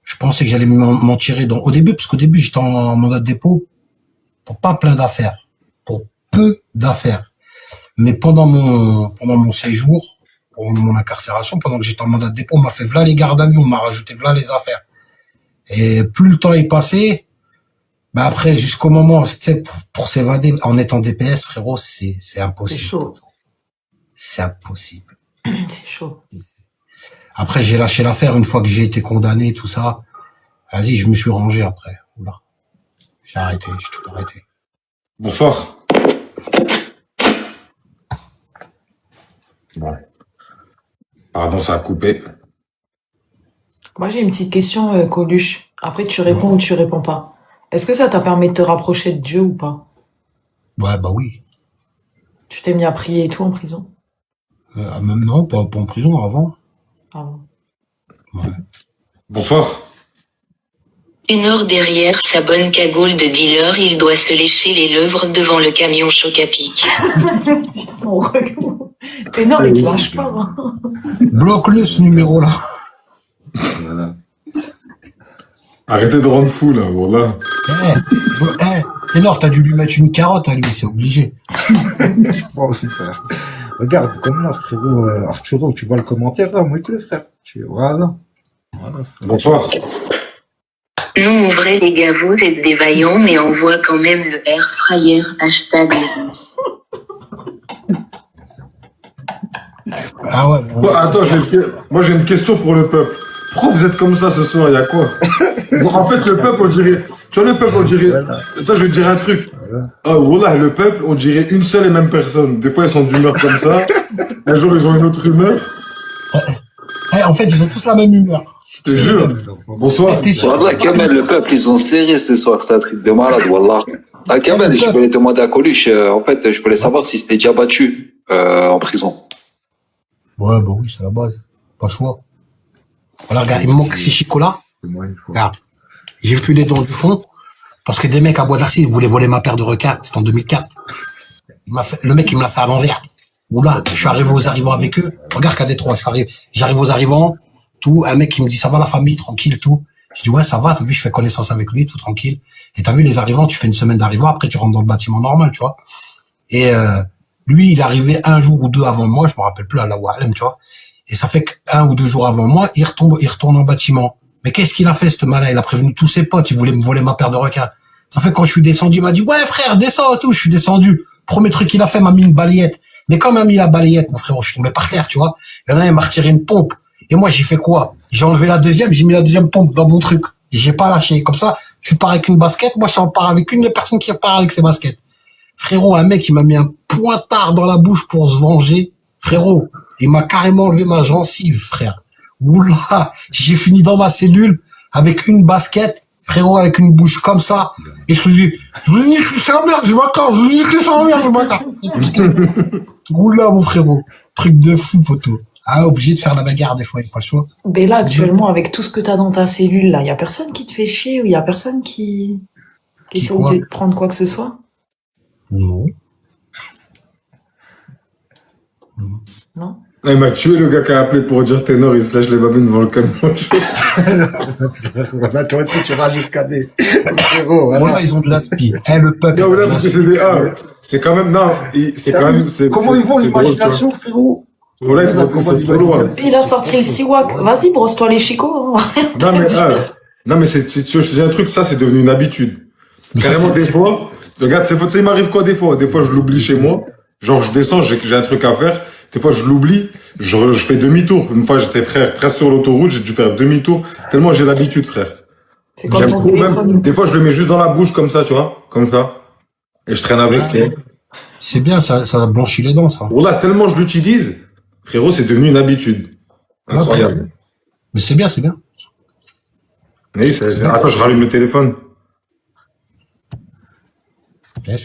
j'allais m'en tirer. Au début, parce qu'au début, j'étais en mandat de dépôt pour pas plein d'affaires. Pour peu d'affaires. Mais pendant mon séjour, pour mon incarcération, pendant que j'étais en mandat de dépôt, on m'a fait v'là les gardes à vue, on m'a rajouté v'là les affaires. Et plus le temps est passé, bah après, jusqu'au moment, tu sais, pour s'évader, en étant DPS, frérot, c'est impossible. C'est chaud. C'est impossible. C'est chaud. Après, j'ai lâché l'affaire une fois que j'ai été condamné, tout ça. Vas-y, je me suis rangé après. Oula. J'ai tout arrêté. Bonsoir. Bon. Pardon, ça a coupé. Moi, j'ai une petite question, Coluche. Après, tu réponds ou tu réponds pas. Est-ce que ça t'a permis de te rapprocher de Dieu ou pas? Ouais, bah oui. Tu t'es mis à prier et tout en prison? Même non, pas en prison, avant. Ah bon. Ouais. Bonsoir. Ténor derrière sa bonne cagoule de dealer, il doit se lécher les lèvres devant le camion choc à pic. Ils sont relous. Ténor, il te lâche pas. Hein. Bloque-le, ce numéro-là. Voilà. Arrêtez de rendre fou, là, voilà. Ténor, t'as dû lui mettre une carotte à lui, c'est obligé. Bon, super. Regarde, comme là, frérot, Arturo, tu vois le commentaire là, moi je le frère. Voilà. Voilà, frère. Bonsoir. Non, en vrai, les gars, vous êtes des vaillants, mais on voit quand même le air fryer, hashtag. Ah ouais. Ouais, attends, moi j'ai une question pour le peuple. Pourquoi vous êtes comme ça ce soir? Il y a quoi? Bon, en fait, le peuple, on dirait. Tu vois, le peuple, on dirait. Attends, je vais te dire un truc. Ah, voilà, le peuple, on dirait une seule et même personne. Des fois, ils sont d'humeur comme ça. Un jour, ils ont une autre humeur. En fait, ils ont tous la même humeur. Je te jure. Bonsoir. Wallah, Kamel, le peuple, ils ont serré ce soir, c'est un truc de malade, Wallah. Ah, Kamel, je voulais demander à Coluche, en fait, je voulais savoir si c'était déjà battu en prison. Ouais, bah oui, c'est la base. Pas le choix. Voilà, regarde, il me manque ces chicots-là. Regarde. J'ai plus les dents du fond. Parce que des mecs à Bois d'Arcy, ils voulaient voler ma paire de requins. C'était en 2004. Le mec, il me l'a fait à l'envers. Oula, je suis arrivé aux arrivants avec eux. Regarde qu'à Détroit, j'arrive aux arrivants, tout. Un mec qui me dit, ça va la famille, tranquille, tout. Je dis, ouais, ça va, t'as vu, je fais connaissance avec lui, tout tranquille. Et t'as vu, les arrivants, tu fais une semaine d'arrivants, après tu rentres dans le bâtiment normal, tu vois. Et, lui, il est arrivé un jour ou deux avant moi, je me rappelle plus à la Wallem, tu vois. Et ça fait qu'un ou deux jours avant moi, il retourne en bâtiment. Mais qu'est-ce qu'il a fait, ce malin? Il a prévenu tous ses potes, il voulait me voler ma paire de requins. Ça fait quand je suis descendu, il m'a dit, ouais, frère, descends, tout. Je suis descendu. Premier truc qu'il a fait, m'a mis une balayette. Mais quand m'a mis la balayette, mon frère, je suis tombé par terre, tu vois. Il y en a un, il m'a retiré une pompe. Et moi, j'ai fait quoi? J'ai enlevé la deuxième, j'ai mis la deuxième pompe dans mon truc. Et j'ai pas lâché. Comme ça, tu pars avec une basket, moi, je pars avec une des personnes qui part avec ses baskets. Frérot, un mec, il m'a mis un pointard dans la bouche pour se venger. Frérot, il m'a carrément enlevé ma gencive, frère. Oula, j'ai fini dans ma cellule avec une basket, frérot, avec une bouche comme ça. Et je me dis, je vous ai dit que c'est en merde, je m'accorde, je vous ai dit que c'est en merde, je m'accorde. Oula, mon frérot. Truc de fou, poteau. Ah, obligé de faire la bagarre des fois, il n'y a pas le choix. Mais là, actuellement, avec tout ce que t'as dans ta cellule, là, y a personne qui te fait chier ou y a personne qui essaie de te prendre quoi que ce soit? Non. Non? Il m'a tué le gars qui a appelé pour dire Ténor, il se lâche les babines devant le camion. Là, toi aussi, tu rajoutes cadet. Frérot, voilà. Voilà, ils ont de l'aspi. Le peuple. Non, mais là, parce que c'est quand même, non, c'est quand même, comment ils vont l'imagination, frérot? Voilà, c'est trop loin. Il a sorti le siwak. Vas-y, brosse-toi les chicots. Hein. Non, mais c'est, je te dis un truc, ça, c'est devenu une habitude. Carrément, des fois, regarde, tu sais, il m'arrive quoi des fois? Des fois, je l'oublie chez moi. Genre, je descends, j'ai un truc à faire. Des fois, je l'oublie, je fais demi-tour. Une fois, j'étais, frère, presque sur l'autoroute, j'ai dû faire demi-tour. Tellement j'ai l'habitude, frère. C'est comme ton téléphone. Des fois, je le mets juste dans la bouche, comme ça, tu vois. Comme ça. Et je traîne avec, tu vois. C'est bien, ça blanchit les dents, ça. Voilà, tellement je l'utilise, frérot, c'est devenu une habitude. Incroyable. Ouais. Mais c'est bien, c'est bien. Oui, attends, je rallume le téléphone.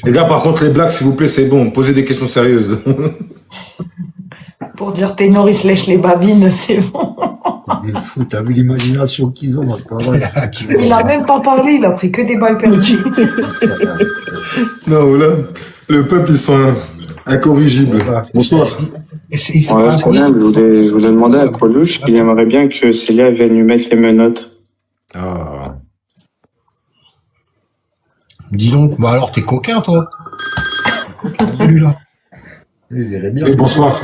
Les gars, par contre, les blagues, s'il vous plaît, c'est bon. Posez des questions sérieuses. Pour dire Ténor, il se lèche les babines, c'est bon. Des fous, t'as vu l'imagination qu'ils ont, pas vrai. Il a même pas parlé, il a pris que des balles perdues. Non, là, le peuple, ils sont incorrigibles. Bonsoir. Ouais, c'est bien, je voulais demander à Coluche qu'il aimerait bien que Célia vienne lui mettre les menottes. Ah. Dis donc, bah alors t'es coquin, toi. Celui-là. Oui, bonsoir.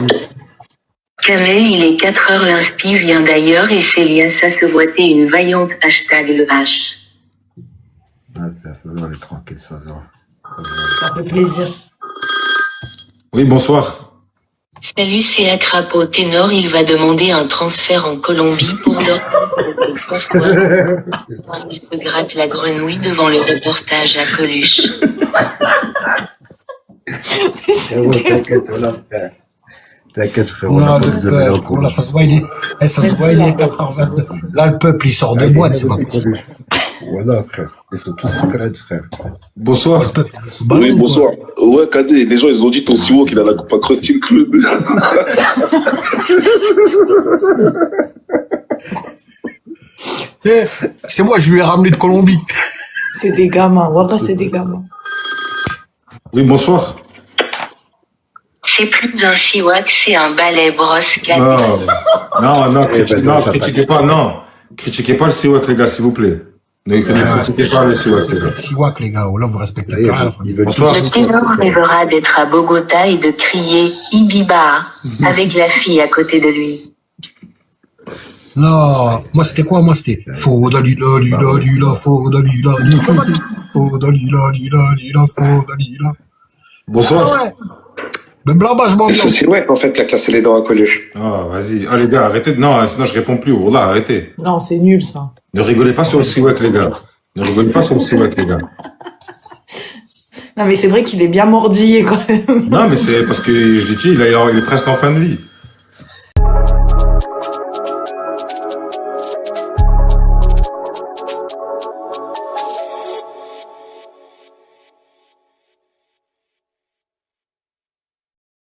Kamel, il est 4 heures, l'inspi vient d'ailleurs et Célia, ça se voitait une vaillante hashtag le H. Ah, ça se voit, elle est tranquille, ça se voit. Ça fait plaisir. Oui, bonsoir. Salut, c'est à Crapaud Ténor, il va demander un transfert en Colombie pour dormir. Il se gratte la grenouille devant le reportage à Coluche. T'inquiète, voilà, frère. T'inquiète, frère, on Là, a le pas besoin d'aller en peuple, cours. là, ça se voit, il est 4h22. Là, le peuple, il sort de boîte, c'est pas possible. Voilà, frère. Ils sont tous secrètes, frère. Bonsoir. Le peuple, il est sous Oui, ballon, quoi. bonsoir. Ouais, Kadé, les gens, ils ont dit ton Siwok, il a la coupe à Crusty Club. Eh, c'est moi, je lui ai ramené de Colombie. C'est des gamins. Wallah, c'est des gamins. Oui, bonsoir. C'est plus un siwak, c'est un balai brosse Non, non, ben, ça critiquez pas, non. Critiquez pas le Siwak, les gars, s'il vous plaît. Ne critiquez pas le Siwak, les gars. Siwak, les gars, là, vous respectez Ça y est, pas la ils veulent Bonsoir. Le ténor rêvera d'être à Bogota et de crier Ibiba avec la fille à côté de lui. Non, moi, c'était quoi? Moi, c'était Faudalila, lila, lila, Faudalila, lila, Faudalila, lila, lila, Faudalila. Bonsoir. Ah ouais. Mais blabla, je m'ambiance. C'est ouais, en fait, qui a cassé les dents à Coluche. Ah, vas-y. Ah, les gars, arrêtez. Non, sinon je réponds plus. Wallah, arrêtez. Non, c'est nul, ça. Ne rigolez pas sur le Siwak, les gars. Ne rigolez pas sur le Siwak, les gars. Non, mais c'est vrai qu'il est bien mordillé, quand même. Non, mais c'est parce que, je l'ai dit, il est presque en fin de vie.